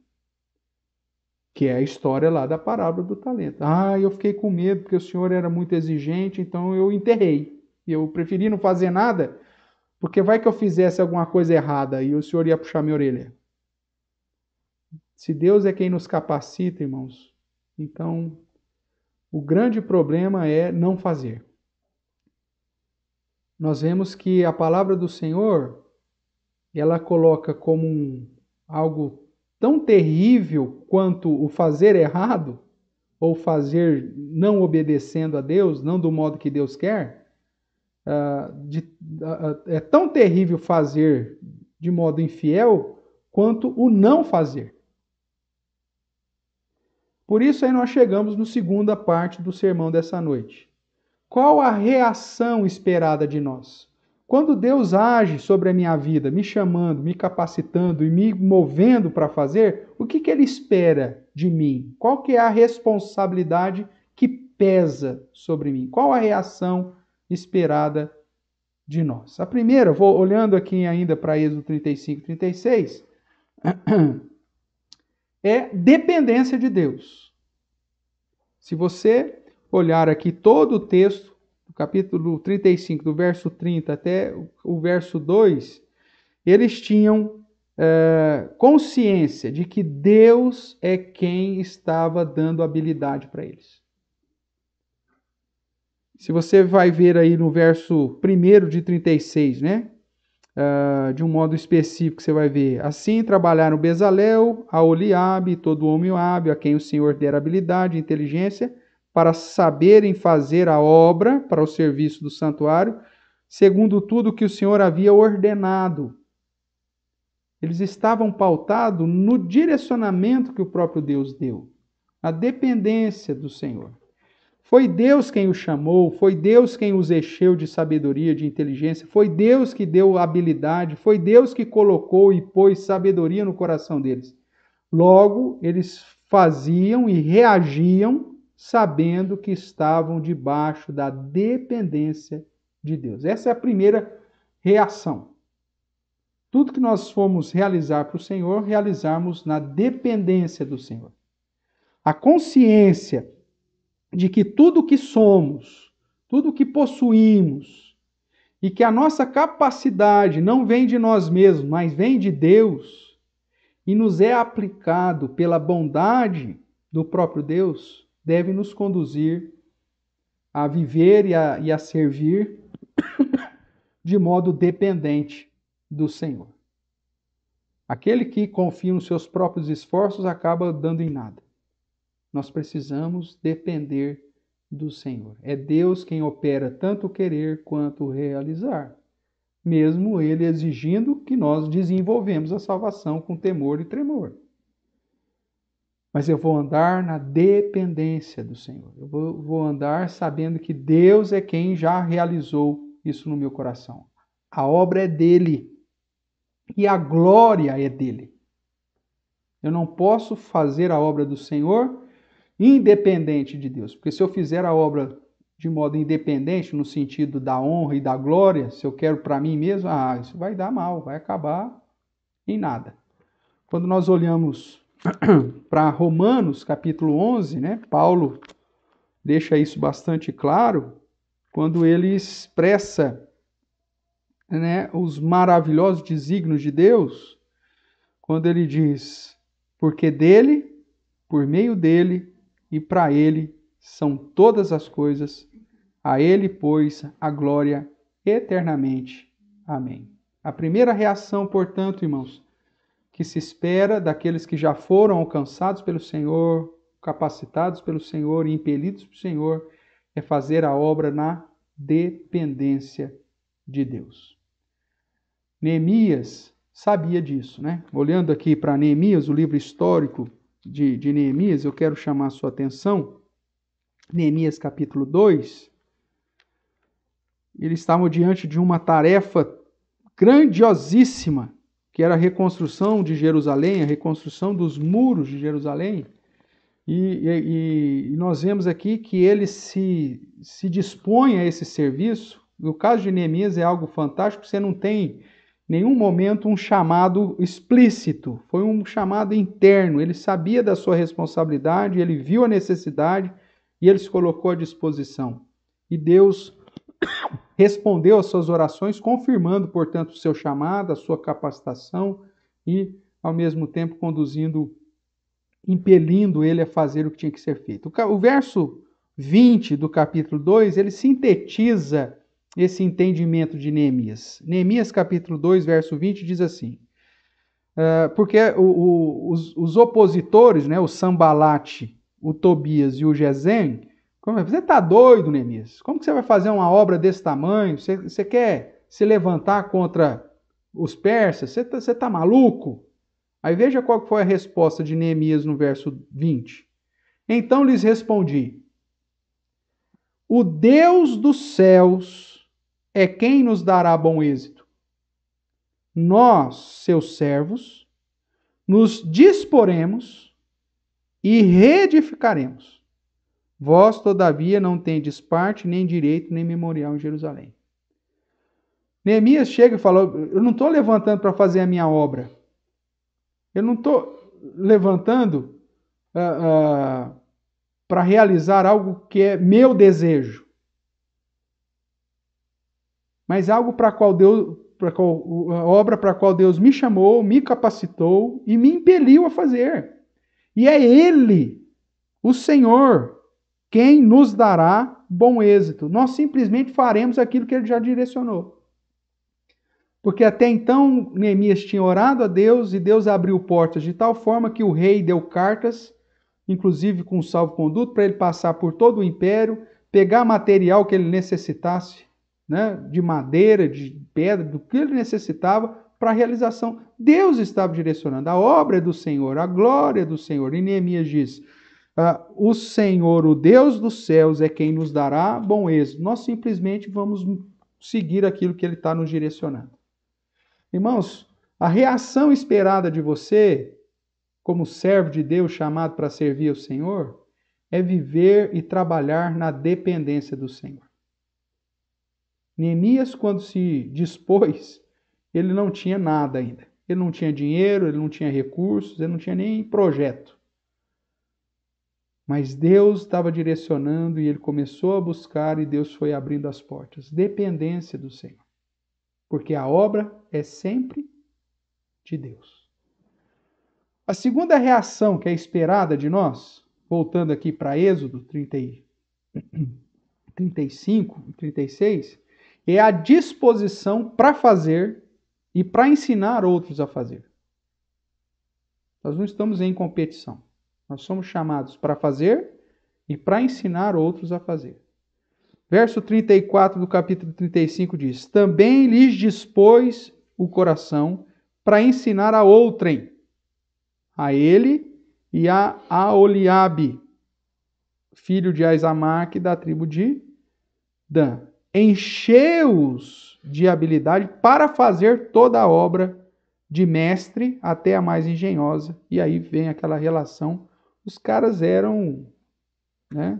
Speaker 1: Que é a história lá da parábola do talento. Eu fiquei com medo porque o senhor era muito exigente, então eu enterrei. Eu preferi não fazer nada, porque vai que eu fizesse alguma coisa errada e o senhor ia puxar minha orelha. Se Deus é quem nos capacita, irmãos, então o grande problema é não fazer. Nós vemos que a palavra do Senhor ela coloca como algo tão terrível quanto o fazer errado, ou fazer não obedecendo a Deus, não do modo que Deus quer. É tão terrível fazer de modo infiel quanto o não fazer. Por isso aí nós chegamos na segunda parte do sermão dessa noite. Qual a reação esperada de nós? Quando Deus age sobre a minha vida, me chamando, me capacitando e me movendo para fazer, o que Ele espera de mim? Qual que é a responsabilidade que pesa sobre mim? Qual a reação esperada de nós? A primeira, vou olhando aqui ainda para Êxodo 35, 36, é dependência de Deus. Se você olhar aqui todo o texto, do capítulo 35, do verso 30 até o verso 2, eles tinham consciência de que Deus é quem estava dando habilidade para eles. Se você vai ver aí no verso 1 de 36, né? De um modo específico, você vai ver: assim trabalharam Bezalel, Aholiabe, todo homem hábil, a quem o Senhor dera habilidade e inteligência, para saberem fazer a obra para o serviço do santuário, segundo tudo que o Senhor havia ordenado. Eles estavam pautados no direcionamento que o próprio Deus deu, a dependência do Senhor. Foi Deus quem os chamou, foi Deus quem os encheu de sabedoria, de inteligência, foi Deus que deu habilidade, foi Deus que colocou e pôs sabedoria no coração deles. Logo, eles faziam e reagiam sabendo que estavam debaixo da dependência de Deus. Essa é a primeira reação. Tudo que nós formos realizar para o Senhor, realizarmos na dependência do Senhor. A consciência de que tudo que somos, tudo que possuímos, e que a nossa capacidade não vem de nós mesmos, mas vem de Deus, e nos é aplicado pela bondade do próprio Deus, deve nos conduzir a viver e a servir de modo dependente do Senhor. Aquele que confia nos seus próprios esforços acaba dando em nada. Nós precisamos depender do Senhor. É Deus quem opera tanto o querer quanto o realizar, mesmo Ele exigindo que nós desenvolvemos a salvação com temor e tremor. Mas eu vou andar na dependência do Senhor. Eu vou andar sabendo que Deus é quem já realizou isso no meu coração. A obra é dele e a glória é dele. Eu não posso fazer a obra do Senhor independente de Deus. Porque se eu fizer a obra de modo independente, no sentido da honra e da glória, se eu quero para mim mesmo, isso vai dar mal, vai acabar em nada. Quando nós olhamos para Romanos, capítulo 11, né, Paulo deixa isso bastante claro, quando ele expressa, né, os maravilhosos desígnios de Deus, quando ele diz: porque dele, por meio dele, e para ele são todas as coisas, a ele, pois, a glória eternamente. Amém. A primeira reação, portanto, irmãos, que se espera daqueles que já foram alcançados pelo Senhor, capacitados pelo Senhor e impelidos pelo Senhor, é fazer a obra na dependência de Deus. Neemias sabia disso, né? Olhando aqui para Neemias, o livro histórico de Neemias, eu quero chamar a sua atenção. Neemias capítulo 2. Eles estavam diante de uma tarefa grandiosíssima, que era a reconstrução de Jerusalém, a reconstrução dos muros de Jerusalém. E nós vemos aqui que ele se dispõe a esse serviço. No caso de Neemias é algo fantástico, você não tem nenhum momento um chamado explícito, foi um chamado interno. Ele sabia da sua responsabilidade, ele viu a necessidade e ele se colocou à disposição. E Deus respondeu às suas orações, confirmando, portanto, o seu chamado, a sua capacitação e, ao mesmo tempo, impelindo ele a fazer o que tinha que ser feito. O verso 20 do capítulo 2, ele sintetiza esse entendimento de Neemias. Neemias capítulo 2, verso 20 diz assim, porque os opositores, né, o Sambalate, o Tobias e o Gesem, você está doido, Neemias? Como que você vai fazer uma obra desse tamanho? Você quer se levantar contra os persas? Você tá maluco? Aí veja qual foi a resposta de Neemias no verso 20. Então lhes respondi: o Deus dos céus é quem nos dará bom êxito. Nós, seus servos, nos disporemos e reedificaremos. Vós, todavia, não tendes parte, nem direito, nem memorial em Jerusalém. Neemias chega e fala: eu não estou levantando para fazer a minha obra. Eu não estou levantando para realizar algo que é meu desejo. Mas algo para qual Deus, a obra para a qual Deus me chamou, me capacitou e me impeliu a fazer. E é Ele, o Senhor, quem nos dará bom êxito. Nós simplesmente faremos aquilo que Ele já direcionou. Porque até então Neemias tinha orado a Deus e Deus abriu portas de tal forma que o rei deu cartas, inclusive com salvo-conduto, para ele passar por todo o império, pegar material que ele necessitasse, né, de madeira, de pedra, do que ele necessitava para a realização. Deus estava direcionando. A obra é do Senhor, a glória é do Senhor. E Neemias diz: o Senhor, o Deus dos céus, é quem nos dará bom êxito. Nós simplesmente vamos seguir aquilo que Ele está nos direcionando. Irmãos, a reação esperada de você, como servo de Deus chamado para servir ao Senhor, é viver e trabalhar na dependência do Senhor. Neemias, quando se dispôs, ele não tinha nada ainda. Ele não tinha dinheiro, ele não tinha recursos, ele não tinha nem projeto. Mas Deus estava direcionando e ele começou a buscar e Deus foi abrindo as portas. Dependência do Senhor. Porque a obra é sempre de Deus. A segunda reação que é esperada de nós, voltando aqui para Êxodo 35 e 36, é a disposição para fazer e para ensinar outros a fazer. Nós não estamos em competição. Nós somos chamados para fazer e para ensinar outros a fazer. Verso 34 do capítulo 35 diz: também lhes dispôs o coração para ensinar a outrem, a ele e a Aholiabe, filho de Aizamaque, da tribo de Dan. Encheu-os de habilidade para fazer toda a obra de mestre até a mais engenhosa. E aí vem aquela relação. Os caras eram, né?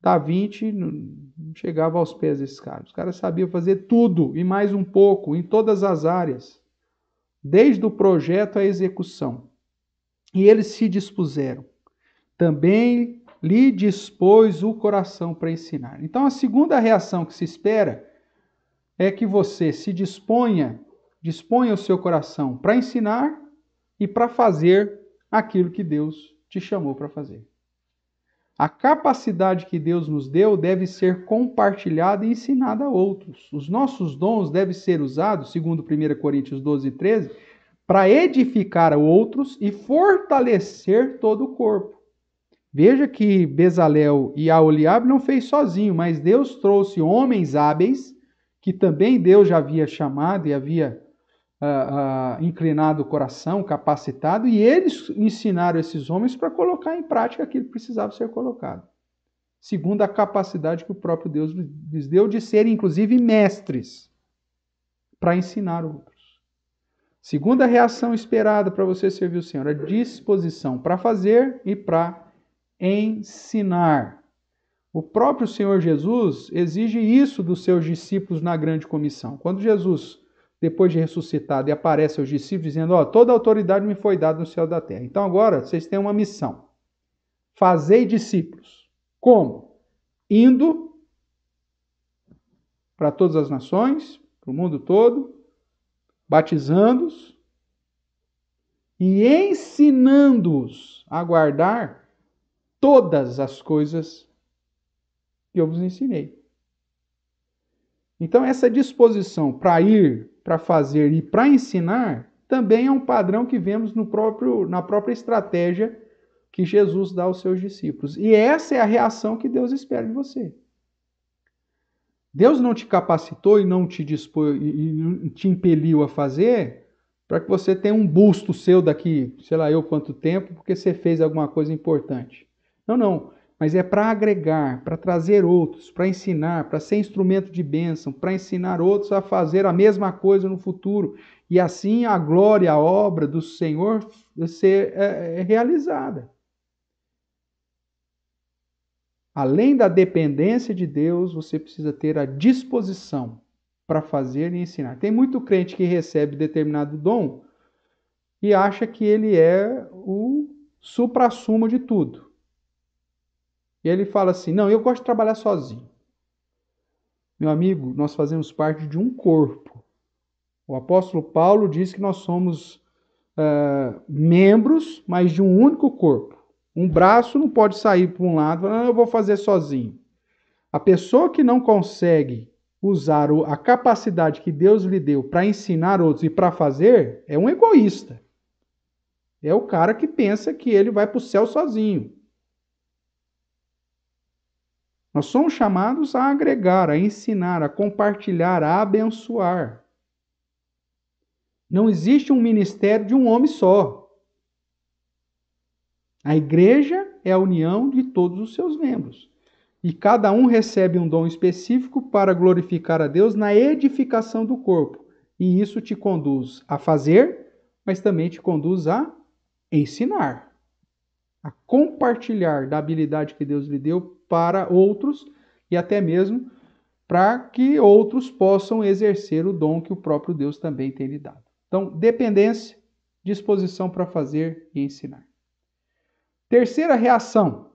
Speaker 1: Da Vinci não chegava aos pés desses caras. Os caras sabiam fazer tudo e mais um pouco, em todas as áreas, desde o projeto à execução. E eles se dispuseram. Também lhe dispôs o coração para ensinar. Então, a segunda reação que se espera é que você se disponha o seu coração para ensinar e para fazer aquilo que Deus te chamou para fazer. A capacidade que Deus nos deu deve ser compartilhada e ensinada a outros. Os nossos dons devem ser usados, segundo 1 Coríntios 12, 13, para edificar a outros e fortalecer todo o corpo. Veja que Bezalel e Aholiabe não fez sozinho, mas Deus trouxe homens hábeis, que também Deus já havia chamado e havia inclinado o coração, capacitado, e eles ensinaram esses homens para colocar em prática aquilo que precisava ser colocado, segundo a capacidade que o próprio Deus lhes deu de serem, inclusive, mestres, para ensinar outros. Segunda reação esperada para você servir o Senhor, a disposição para fazer e para ensinar. O próprio Senhor Jesus exige isso dos seus discípulos na grande comissão. Quando Jesus, depois de ressuscitado, e aparece aos discípulos dizendo: toda a autoridade me foi dada no céu e da terra. Então agora vocês têm uma missão. Fazei discípulos. Como? Indo para todas as nações, para o mundo todo, batizando-os e ensinando-os a guardar todas as coisas que eu vos ensinei. Então, essa disposição para ir, para fazer e para ensinar também é um padrão que vemos na própria estratégia que Jesus dá aos seus discípulos. E essa é a reação que Deus espera de você. Deus não te capacitou e não te dispôs e te impeliu a fazer para que você tenha um busto seu daqui, sei lá eu quanto tempo, porque você fez alguma coisa importante. Não, não. Mas é para agregar, para trazer outros, para ensinar, para ser instrumento de bênção, para ensinar outros a fazer a mesma coisa no futuro. E assim a glória, a obra do Senhor ser realizada. Além da dependência de Deus, você precisa ter a disposição para fazer e ensinar. Tem muito crente que recebe determinado dom e acha que ele é o suprassumo de tudo. E ele fala assim, não, eu gosto de trabalhar sozinho. Meu amigo, nós fazemos parte de um corpo. O apóstolo Paulo diz que nós somos membros, mas de um único corpo. Um braço não pode sair para um lado e falar, eu vou fazer sozinho. A pessoa que não consegue usar a capacidade que Deus lhe deu para ensinar outros e para fazer, é um egoísta. É o cara que pensa que ele vai para o céu sozinho. Nós somos chamados a agregar, a ensinar, a compartilhar, a abençoar. Não existe um ministério de um homem só. A igreja é a união de todos os seus membros. E cada um recebe um dom específico para glorificar a Deus na edificação do corpo. E isso te conduz a fazer, mas também te conduz a ensinar. A compartilhar da habilidade que Deus lhe deu para outros e até mesmo para que outros possam exercer o dom que o próprio Deus também tem lhe dado. Então, dependência, disposição para fazer e ensinar. Terceira reação.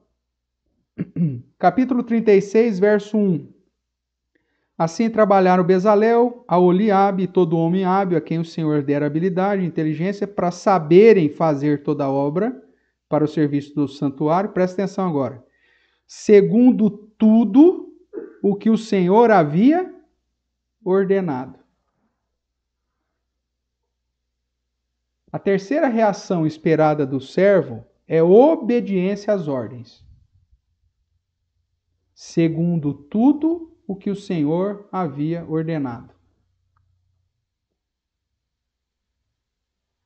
Speaker 1: Capítulo 36, verso 1. Assim trabalharam Bezalel, a Oliabe e todo homem hábil, a quem o Senhor dera habilidade e inteligência para saberem fazer toda a obra para o serviço do santuário. Presta atenção agora. Segundo tudo o que o Senhor havia ordenado. A terceira reação esperada do servo é obediência às ordens. Segundo tudo o que o Senhor havia ordenado.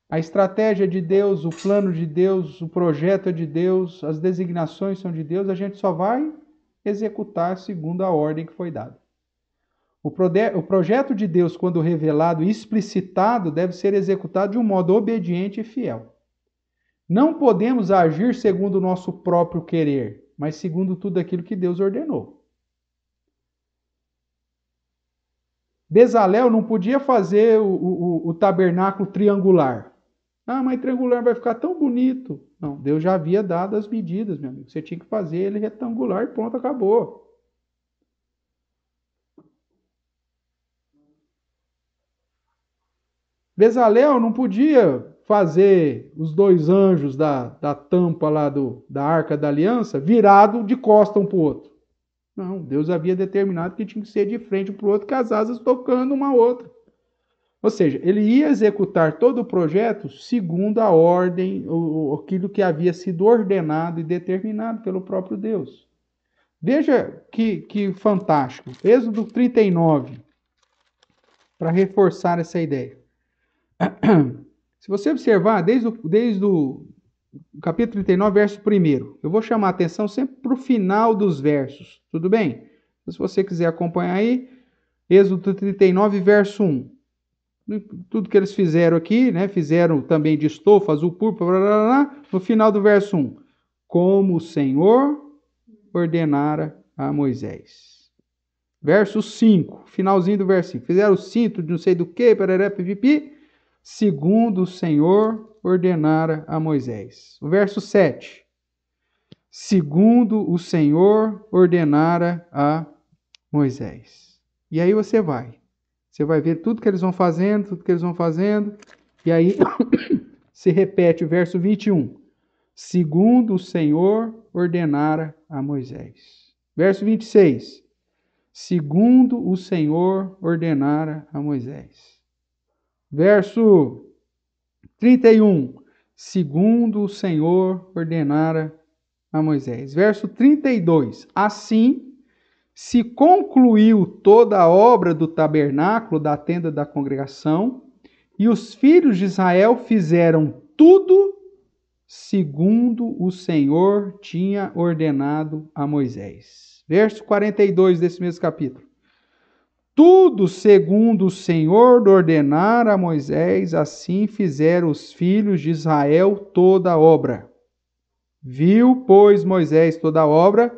Speaker 1: A estratégia de Deus, o plano de Deus, o projeto é de Deus, as designações são de Deus, a gente só vai executar segundo a ordem que foi dada. O projeto de Deus, quando revelado e explicitado, deve ser executado de um modo obediente e fiel. Não podemos agir segundo o nosso próprio querer, mas segundo tudo aquilo que Deus ordenou. Bezalel não podia fazer o tabernáculo triangular. Ah, mas triangular vai ficar tão bonito. Não, Deus já havia dado as medidas, meu amigo. Você tinha que fazer ele retangular e pronto, acabou. Bezalel não podia fazer os dois anjos da tampa lá da Arca da Aliança virado de costa um para o outro. Não, Deus havia determinado que tinha que ser de frente para o outro, com as asas tocando uma a outra. Ou seja, ele ia executar todo o projeto segundo a ordem, aquilo que havia sido ordenado e determinado pelo próprio Deus. Veja que fantástico. Êxodo 39, para reforçar essa ideia. Se você observar, desde o capítulo 39, verso 1, eu vou chamar a atenção sempre para o final dos versos, tudo bem? Se você quiser acompanhar aí, Êxodo 39, verso 1. Tudo que eles fizeram aqui, né? Fizeram também de estofa, azul púrpura, blá, blá, blá, no final do verso 1. Como o Senhor ordenara a Moisés. Verso 5, finalzinho do verso 5. Fizeram o cinto de não sei do que, parará, pipipi, segundo o Senhor ordenara a Moisés. O verso 7. Segundo o Senhor ordenara a Moisés. E aí você vai ver tudo que eles vão fazendo, e aí se repete o verso 21. Segundo o Senhor ordenara a Moisés. Verso 26. segundo o Senhor ordenara a Moisés. Verso 31, segundo o Senhor ordenara a Moisés. Verso 32, assim se concluiu toda a obra do tabernáculo, da tenda da congregação, e os filhos de Israel fizeram tudo segundo o Senhor tinha ordenado a Moisés. Verso 42 desse mesmo capítulo. Tudo segundo o Senhor ordenara a Moisés, assim fizeram os filhos de Israel toda a obra. Viu, pois, Moisés toda a obra,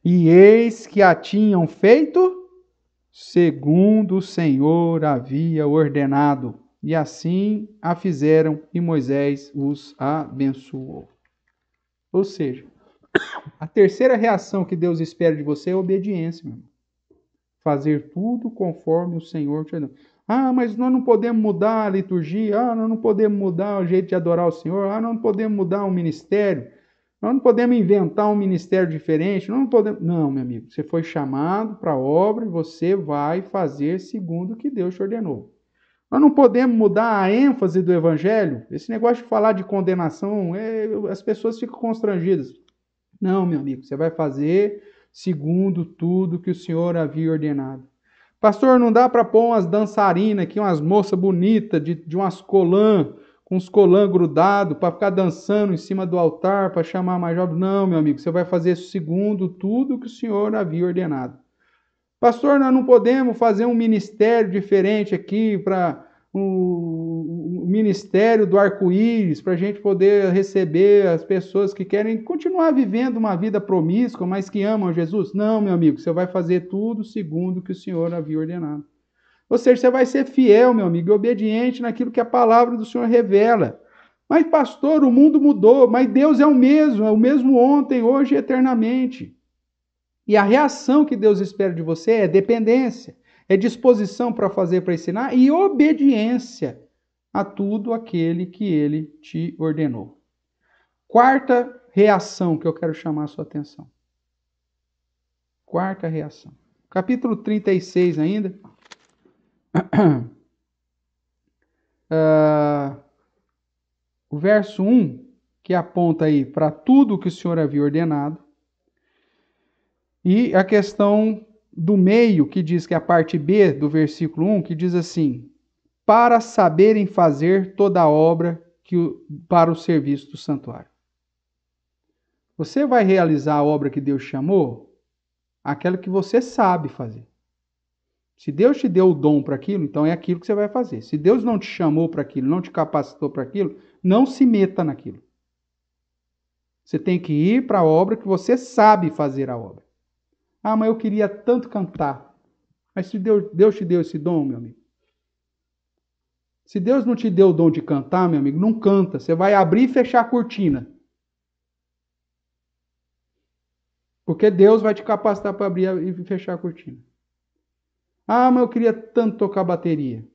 Speaker 1: e eis que a tinham feito segundo o Senhor havia ordenado. E assim a fizeram, e Moisés os abençoou. Ou seja, a terceira reação que Deus espera de você é a obediência, meu irmão. Fazer tudo conforme o Senhor te ordenou. Ah, mas nós não podemos mudar a liturgia. Ah, nós não podemos mudar o jeito de adorar o Senhor. Ah, nós não podemos mudar o ministério. Nós não podemos inventar um ministério diferente. Nós não podemos... Não, meu amigo. Você foi chamado para a obra e você vai fazer segundo o que Deus te ordenou. Nós não podemos mudar a ênfase do evangelho. Esse negócio de falar de condenação, as pessoas ficam constrangidas. Não, meu amigo. Você vai fazer segundo tudo que o Senhor havia ordenado. Pastor, não dá para pôr umas dançarinas aqui, umas moças bonitas, de umas colãs, com os colãs grudados, para ficar dançando em cima do altar, para chamar mais jovens. Não, meu amigo, você vai fazer segundo tudo que o Senhor havia ordenado. Pastor, nós não podemos fazer um ministério diferente aqui para o ministério do arco-íris, para a gente poder receber as pessoas que querem continuar vivendo uma vida promíscua, mas que amam Jesus. Não, meu amigo, você vai fazer tudo segundo o que o Senhor havia ordenado. Ou seja, você vai ser fiel, meu amigo, e obediente naquilo que a palavra do Senhor revela. Mas, pastor, o mundo mudou, mas Deus é o mesmo ontem, hoje e eternamente. E a reação que Deus espera de você é dependência, é disposição para fazer, para ensinar e obediência a tudo aquele que Ele te ordenou. Quarta reação que eu quero chamar a sua atenção. Quarta reação. Capítulo 36 ainda. O verso 1, que aponta aí para tudo que o Senhor havia ordenado. E a questão do meio, que diz que é a parte B do versículo 1, que diz assim: para saberem fazer toda a obra para o serviço do santuário. Você vai realizar a obra que Deus chamou? Aquela que você sabe fazer. Se Deus te deu o dom para aquilo, então é aquilo que você vai fazer. Se Deus não te chamou para aquilo, não te capacitou para aquilo, não se meta naquilo. Você tem que ir para a obra que você sabe fazer a obra. Ah, mas eu queria tanto cantar. Mas se Deus te deu esse dom, meu amigo. Se Deus não te deu o dom de cantar, meu amigo, não canta. Você vai abrir e fechar a cortina. Porque Deus vai te capacitar para abrir e fechar a cortina. Ah, mas eu queria tanto tocar bateria.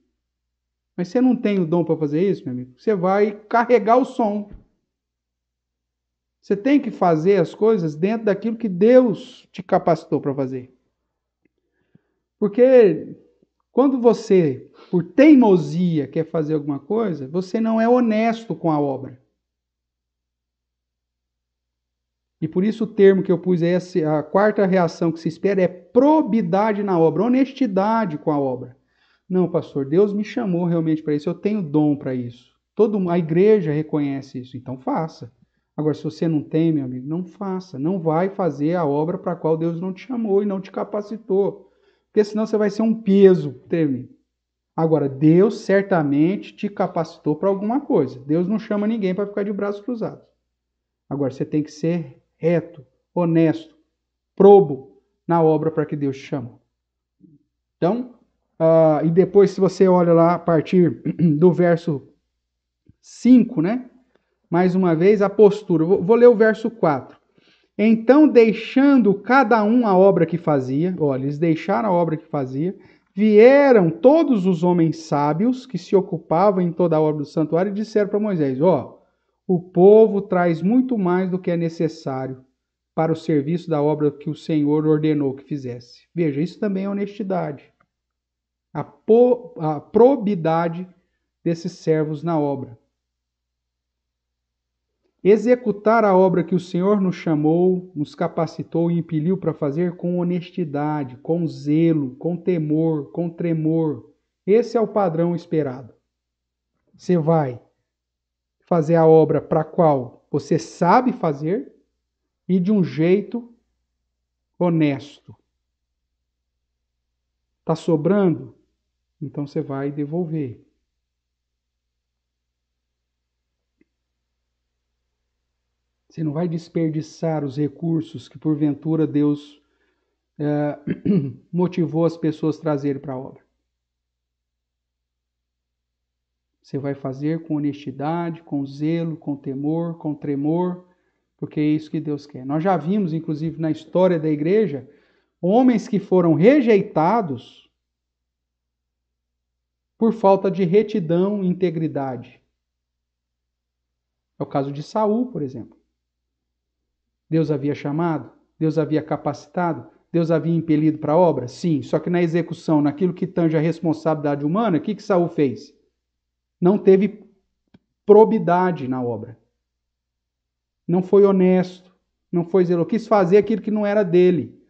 Speaker 1: Mas você não tem o dom para fazer isso, meu amigo? Você vai carregar o som. Você tem que fazer as coisas dentro daquilo que Deus te capacitou para fazer. Porque quando você, por teimosia, quer fazer alguma coisa, você não é honesto com a obra. E por isso o termo que eu pus é a quarta reação que se espera é probidade na obra, honestidade com a obra. Não, pastor, Deus me chamou realmente para isso, eu tenho dom para isso. A igreja reconhece isso, então faça. Agora, se você não tem, meu amigo, não faça. Não vai fazer a obra para a qual Deus não te chamou e não te capacitou. Porque senão você vai ser um peso. Agora, Deus certamente te capacitou para alguma coisa. Deus não chama ninguém para ficar de braços cruzados. Agora, você tem que ser reto, honesto, probo na obra para que Deus te chamou. Então, e depois, se você olha lá a partir do verso 5, né? Mais uma vez, a postura. Vou ler o verso 4. Então, deixando cada um a obra que fazia, olha, eles deixaram a obra que fazia, vieram todos os homens sábios que se ocupavam em toda a obra do santuário e disseram para Moisés, o povo traz muito mais do que é necessário para o serviço da obra que o Senhor ordenou que fizesse. Veja, isso também é honestidade. A probidade desses servos na obra. Executar a obra que o Senhor nos chamou, nos capacitou e impeliu para fazer com honestidade, com zelo, com temor, com tremor. Esse é o padrão esperado. Você vai fazer a obra para a qual você sabe fazer e de um jeito honesto. Está sobrando? Então você vai devolver. Você não vai desperdiçar os recursos que porventura Deus motivou as pessoas a trazerem para a obra. Você vai fazer com honestidade, com zelo, com temor, com tremor, porque é isso que Deus quer. Nós já vimos, inclusive, na história da igreja, homens que foram rejeitados por falta de retidão e integridade. É o caso de Saul, por exemplo. Deus havia chamado, Deus havia capacitado, Deus havia impelido para a obra? Sim, só que na execução, naquilo que tange a responsabilidade humana, o que Saul fez? Não teve probidade na obra. Não foi honesto, não foi zeloso. Quis fazer aquilo que não era dele.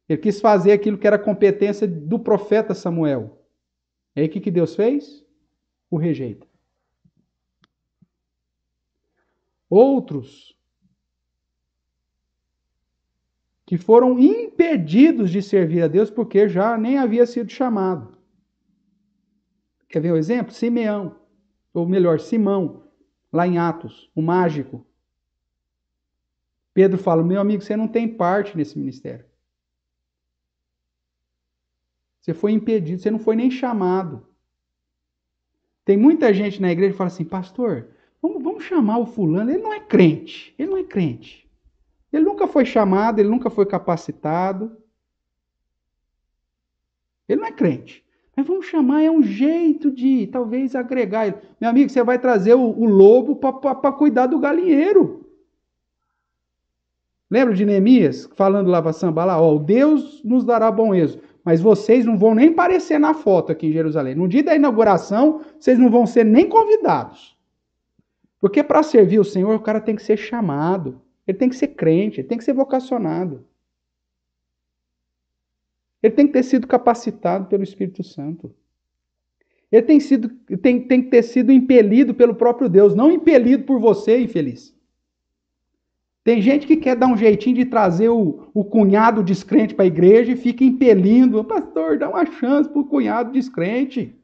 Speaker 1: Ele quis fazer aquilo que era competência do profeta Samuel. E aí o que Deus fez? O rejeita. Outros que foram impedidos de servir a Deus porque já nem havia sido chamado. Quer ver o exemplo? Simeão, ou melhor, Simão, lá em Atos, o mágico. Pedro fala, meu amigo, você não tem parte nesse ministério. Você foi impedido, você não foi nem chamado. Tem muita gente na igreja que fala assim, pastor, vamos chamar o fulano, ele não é crente, ele não é crente. Ele nunca foi chamado, ele nunca foi capacitado. Ele não é crente. Mas vamos chamar, é um jeito de talvez agregar ele. Meu amigo, você vai trazer o lobo para cuidar do galinheiro. Lembra de Neemias falando lá para Sambalá? Ó, Deus nos dará bom êxito, mas vocês não vão nem aparecer na foto aqui em Jerusalém. No dia da inauguração, vocês não vão ser nem convidados. Porque para servir o Senhor, o cara tem que ser chamado. Ele tem que ser crente, ele tem que ser vocacionado. Ele tem que ter sido capacitado pelo Espírito Santo. Ele tem que ter sido impelido pelo próprio Deus, não impelido por você, infeliz. Tem gente que quer dar um jeitinho de trazer o cunhado descrente para a igreja e fica impelindo. Pastor, dá uma chance para o cunhado descrente.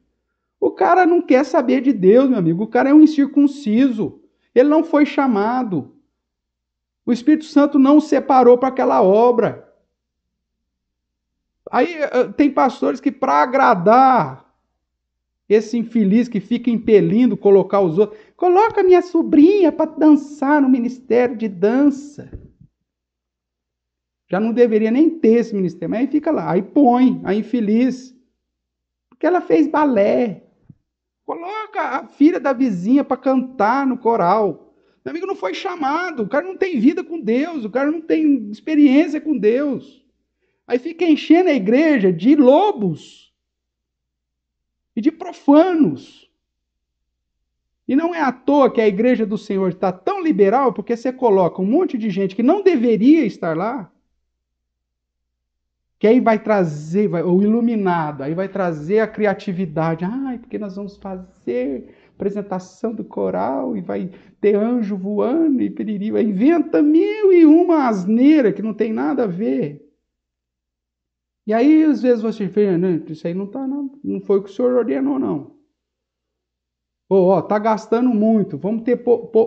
Speaker 1: O cara não quer saber de Deus, meu amigo. O cara é um incircunciso. Ele não foi chamado. O Espírito Santo não o separou para aquela obra. Aí tem pastores que, para agradar esse infeliz que fica impelindo colocar os outros, coloca minha sobrinha para dançar no ministério de dança. Já não deveria nem ter esse ministério, mas aí fica lá. Aí põe a infeliz, porque ela fez balé. Coloca a filha da vizinha para cantar no coral. Meu amigo não foi chamado, o cara não tem vida com Deus, o cara não tem experiência com Deus. Aí fica enchendo a igreja de lobos e de profanos. E não é à toa que a igreja do Senhor está tão liberal, porque você coloca um monte de gente que não deveria estar lá, que aí vai trazer, o iluminado, aí vai trazer a criatividade. Porque nós vamos fazer apresentação do coral e vai ter anjo voando e piriri. Inventa 1001 asneira que não tem nada a ver. E aí, às vezes, você fala, isso aí não foi o que o senhor ordenou, não. Tá gastando muito, vamos ter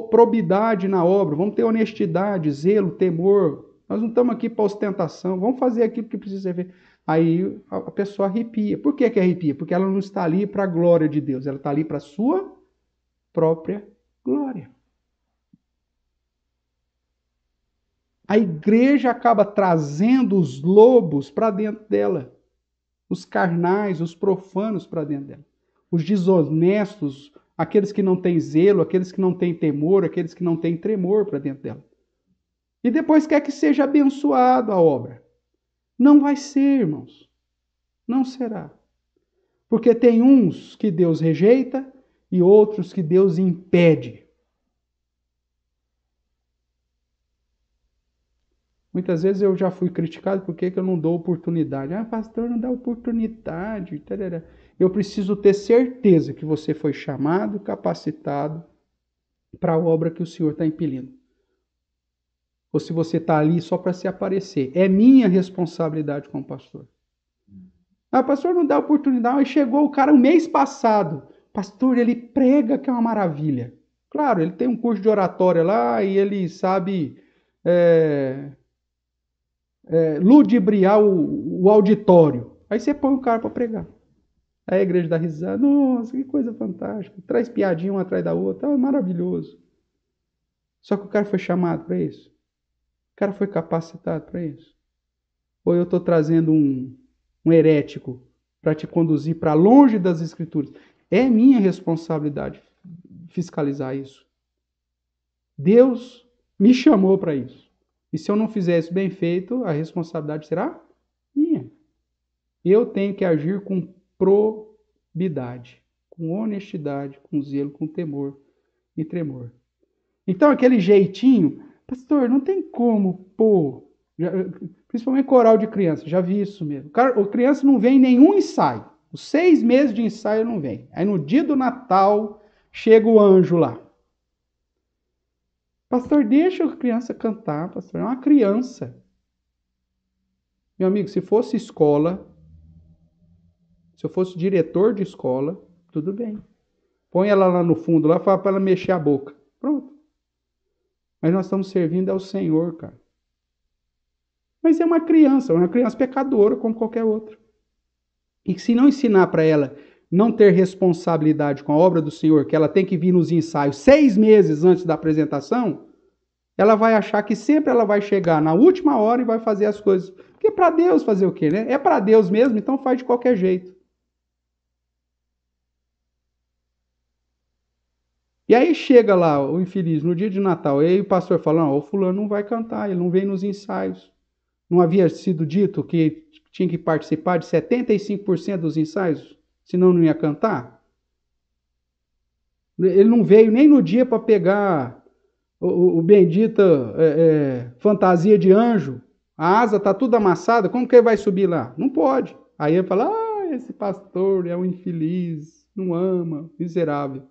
Speaker 1: probidade na obra, vamos ter honestidade, zelo, temor. Nós não estamos aqui para ostentação, vamos fazer aquilo que precisa ser feito. Aí a pessoa arrepia. Por que arrepia? Porque ela não está ali para a glória de Deus, ela está ali para a sua própria glória. A igreja acaba trazendo os lobos para dentro dela. Os carnais, os profanos para dentro dela. Os desonestos, aqueles que não têm zelo, aqueles que não têm temor, aqueles que não têm tremor para dentro dela. E depois quer que seja abençoado a obra. Não vai ser, irmãos. Não será. Porque tem uns que Deus rejeita e outros que Deus impede. Muitas vezes eu já fui criticado porque eu não dou oportunidade. Ah, pastor, não dá oportunidade. Tarará. Eu preciso ter certeza que você foi chamado, capacitado para a obra que o Senhor está impelindo. Ou se você está ali só para se aparecer. É minha responsabilidade como pastor. Ah, pastor, não dá oportunidade. Aí chegou o cara o mês passado. Pastor, ele prega que é uma maravilha. Claro, ele tem um curso de oratória lá e ele sabe ludibriar o auditório. Aí você põe o cara para pregar. Aí a igreja dá risada. Nossa, que coisa fantástica. Traz piadinha uma atrás da outra. É maravilhoso. Só que o cara foi chamado para isso. O cara foi capacitado para isso. Ou eu estou trazendo um herético para te conduzir para longe das escrituras. É minha responsabilidade fiscalizar isso. Deus me chamou para isso. E se eu não fizer isso bem feito, a responsabilidade será minha. Eu tenho que agir com probidade, com honestidade, com zelo, com temor e tremor. Então, aquele jeitinho, pastor, não tem como pôr, principalmente coral de criança, já vi isso mesmo. A criança não vem em nenhum ensaio. Os 6 meses de ensaio não vem. Aí no dia do Natal, chega o anjo lá. Pastor, deixa a criança cantar, pastor. É uma criança. Meu amigo, se fosse escola, se eu fosse diretor de escola, tudo bem. Põe ela lá no fundo, lá, fala para ela mexer a boca. Pronto. Mas nós estamos servindo ao Senhor, cara. Mas é uma criança pecadora como qualquer outra. E se não ensinar para ela não ter responsabilidade com a obra do Senhor, que ela tem que vir nos ensaios 6 meses antes da apresentação, ela vai achar que sempre ela vai chegar na última hora e vai fazer as coisas. Porque é para Deus fazer o quê, né? É para Deus mesmo, então faz de qualquer jeito. E aí chega lá o infeliz no dia de Natal, e aí o pastor fala, não, o fulano não vai cantar, ele não vem nos ensaios. Não havia sido dito que tinha que participar de 75% dos ensaios, senão não ia cantar? Ele não veio nem no dia para pegar o bendita fantasia de anjo. A asa está tudo amassada, como que ele vai subir lá? Não pode. Aí ele fala, esse pastor é um infeliz, não ama, miserável.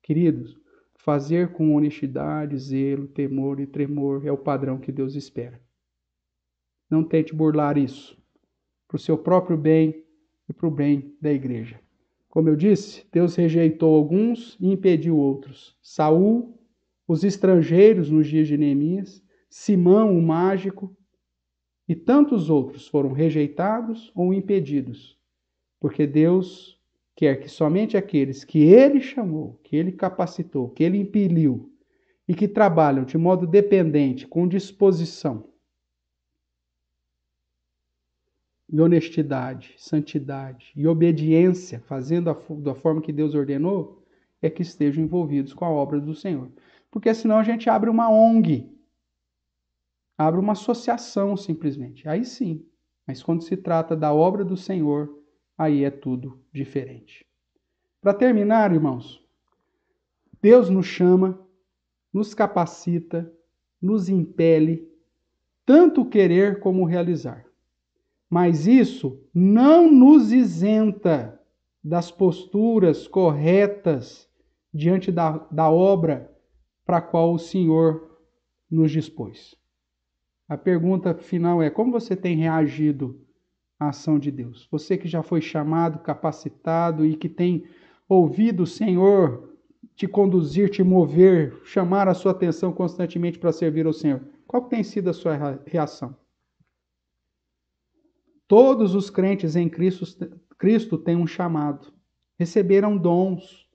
Speaker 1: Queridos, fazer com honestidade, zelo, temor e tremor é o padrão que Deus espera. Não tente burlar isso, para o seu próprio bem e para o bem da igreja. Como eu disse, Deus rejeitou alguns e impediu outros. Saul, os estrangeiros nos dias de Neemias, Simão, o mágico, e tantos outros foram rejeitados ou impedidos, porque Deus quer que somente aqueles que Ele chamou, que Ele capacitou, que Ele impeliu e que trabalham de modo dependente, com disposição, e honestidade, santidade e obediência, fazendo da forma que Deus ordenou, é que estejam envolvidos com a obra do Senhor. Porque senão a gente abre uma ONG, abre uma associação simplesmente. Aí sim. Mas quando se trata da obra do Senhor, aí é tudo diferente. Para terminar, irmãos, Deus nos chama, nos capacita, nos impele, tanto querer como realizar. Mas isso não nos isenta das posturas corretas diante da obra para a qual o Senhor nos dispôs. A pergunta final é: como você tem reagido à ação de Deus? Você que já foi chamado, capacitado e que tem ouvido o Senhor te conduzir, te mover, chamar a sua atenção constantemente para servir ao Senhor. Qual tem sido a sua reação? Todos os crentes em Cristo têm um chamado, receberam dons.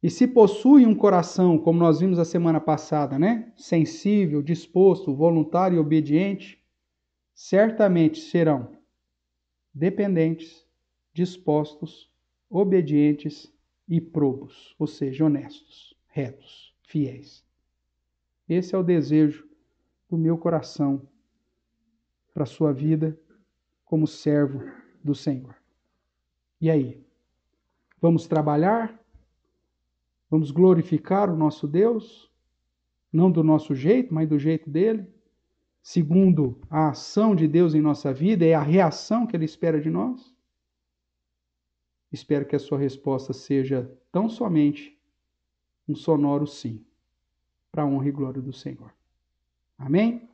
Speaker 1: E se possuem um coração, como nós vimos a semana passada, né? Sensível, disposto, voluntário e obediente, certamente serão dependentes, dispostos, obedientes e probos, ou seja, honestos, retos, fiéis. Esse é o desejo do meu coração para a sua vida como servo do Senhor. E aí? Vamos trabalhar? Vamos glorificar o nosso Deus? Não do nosso jeito, mas do jeito dele? Segundo a ação de Deus em nossa vida, é a reação que Ele espera de nós? Espero que a sua resposta seja tão somente um sonoro sim, para a honra e glória do Senhor. Amém?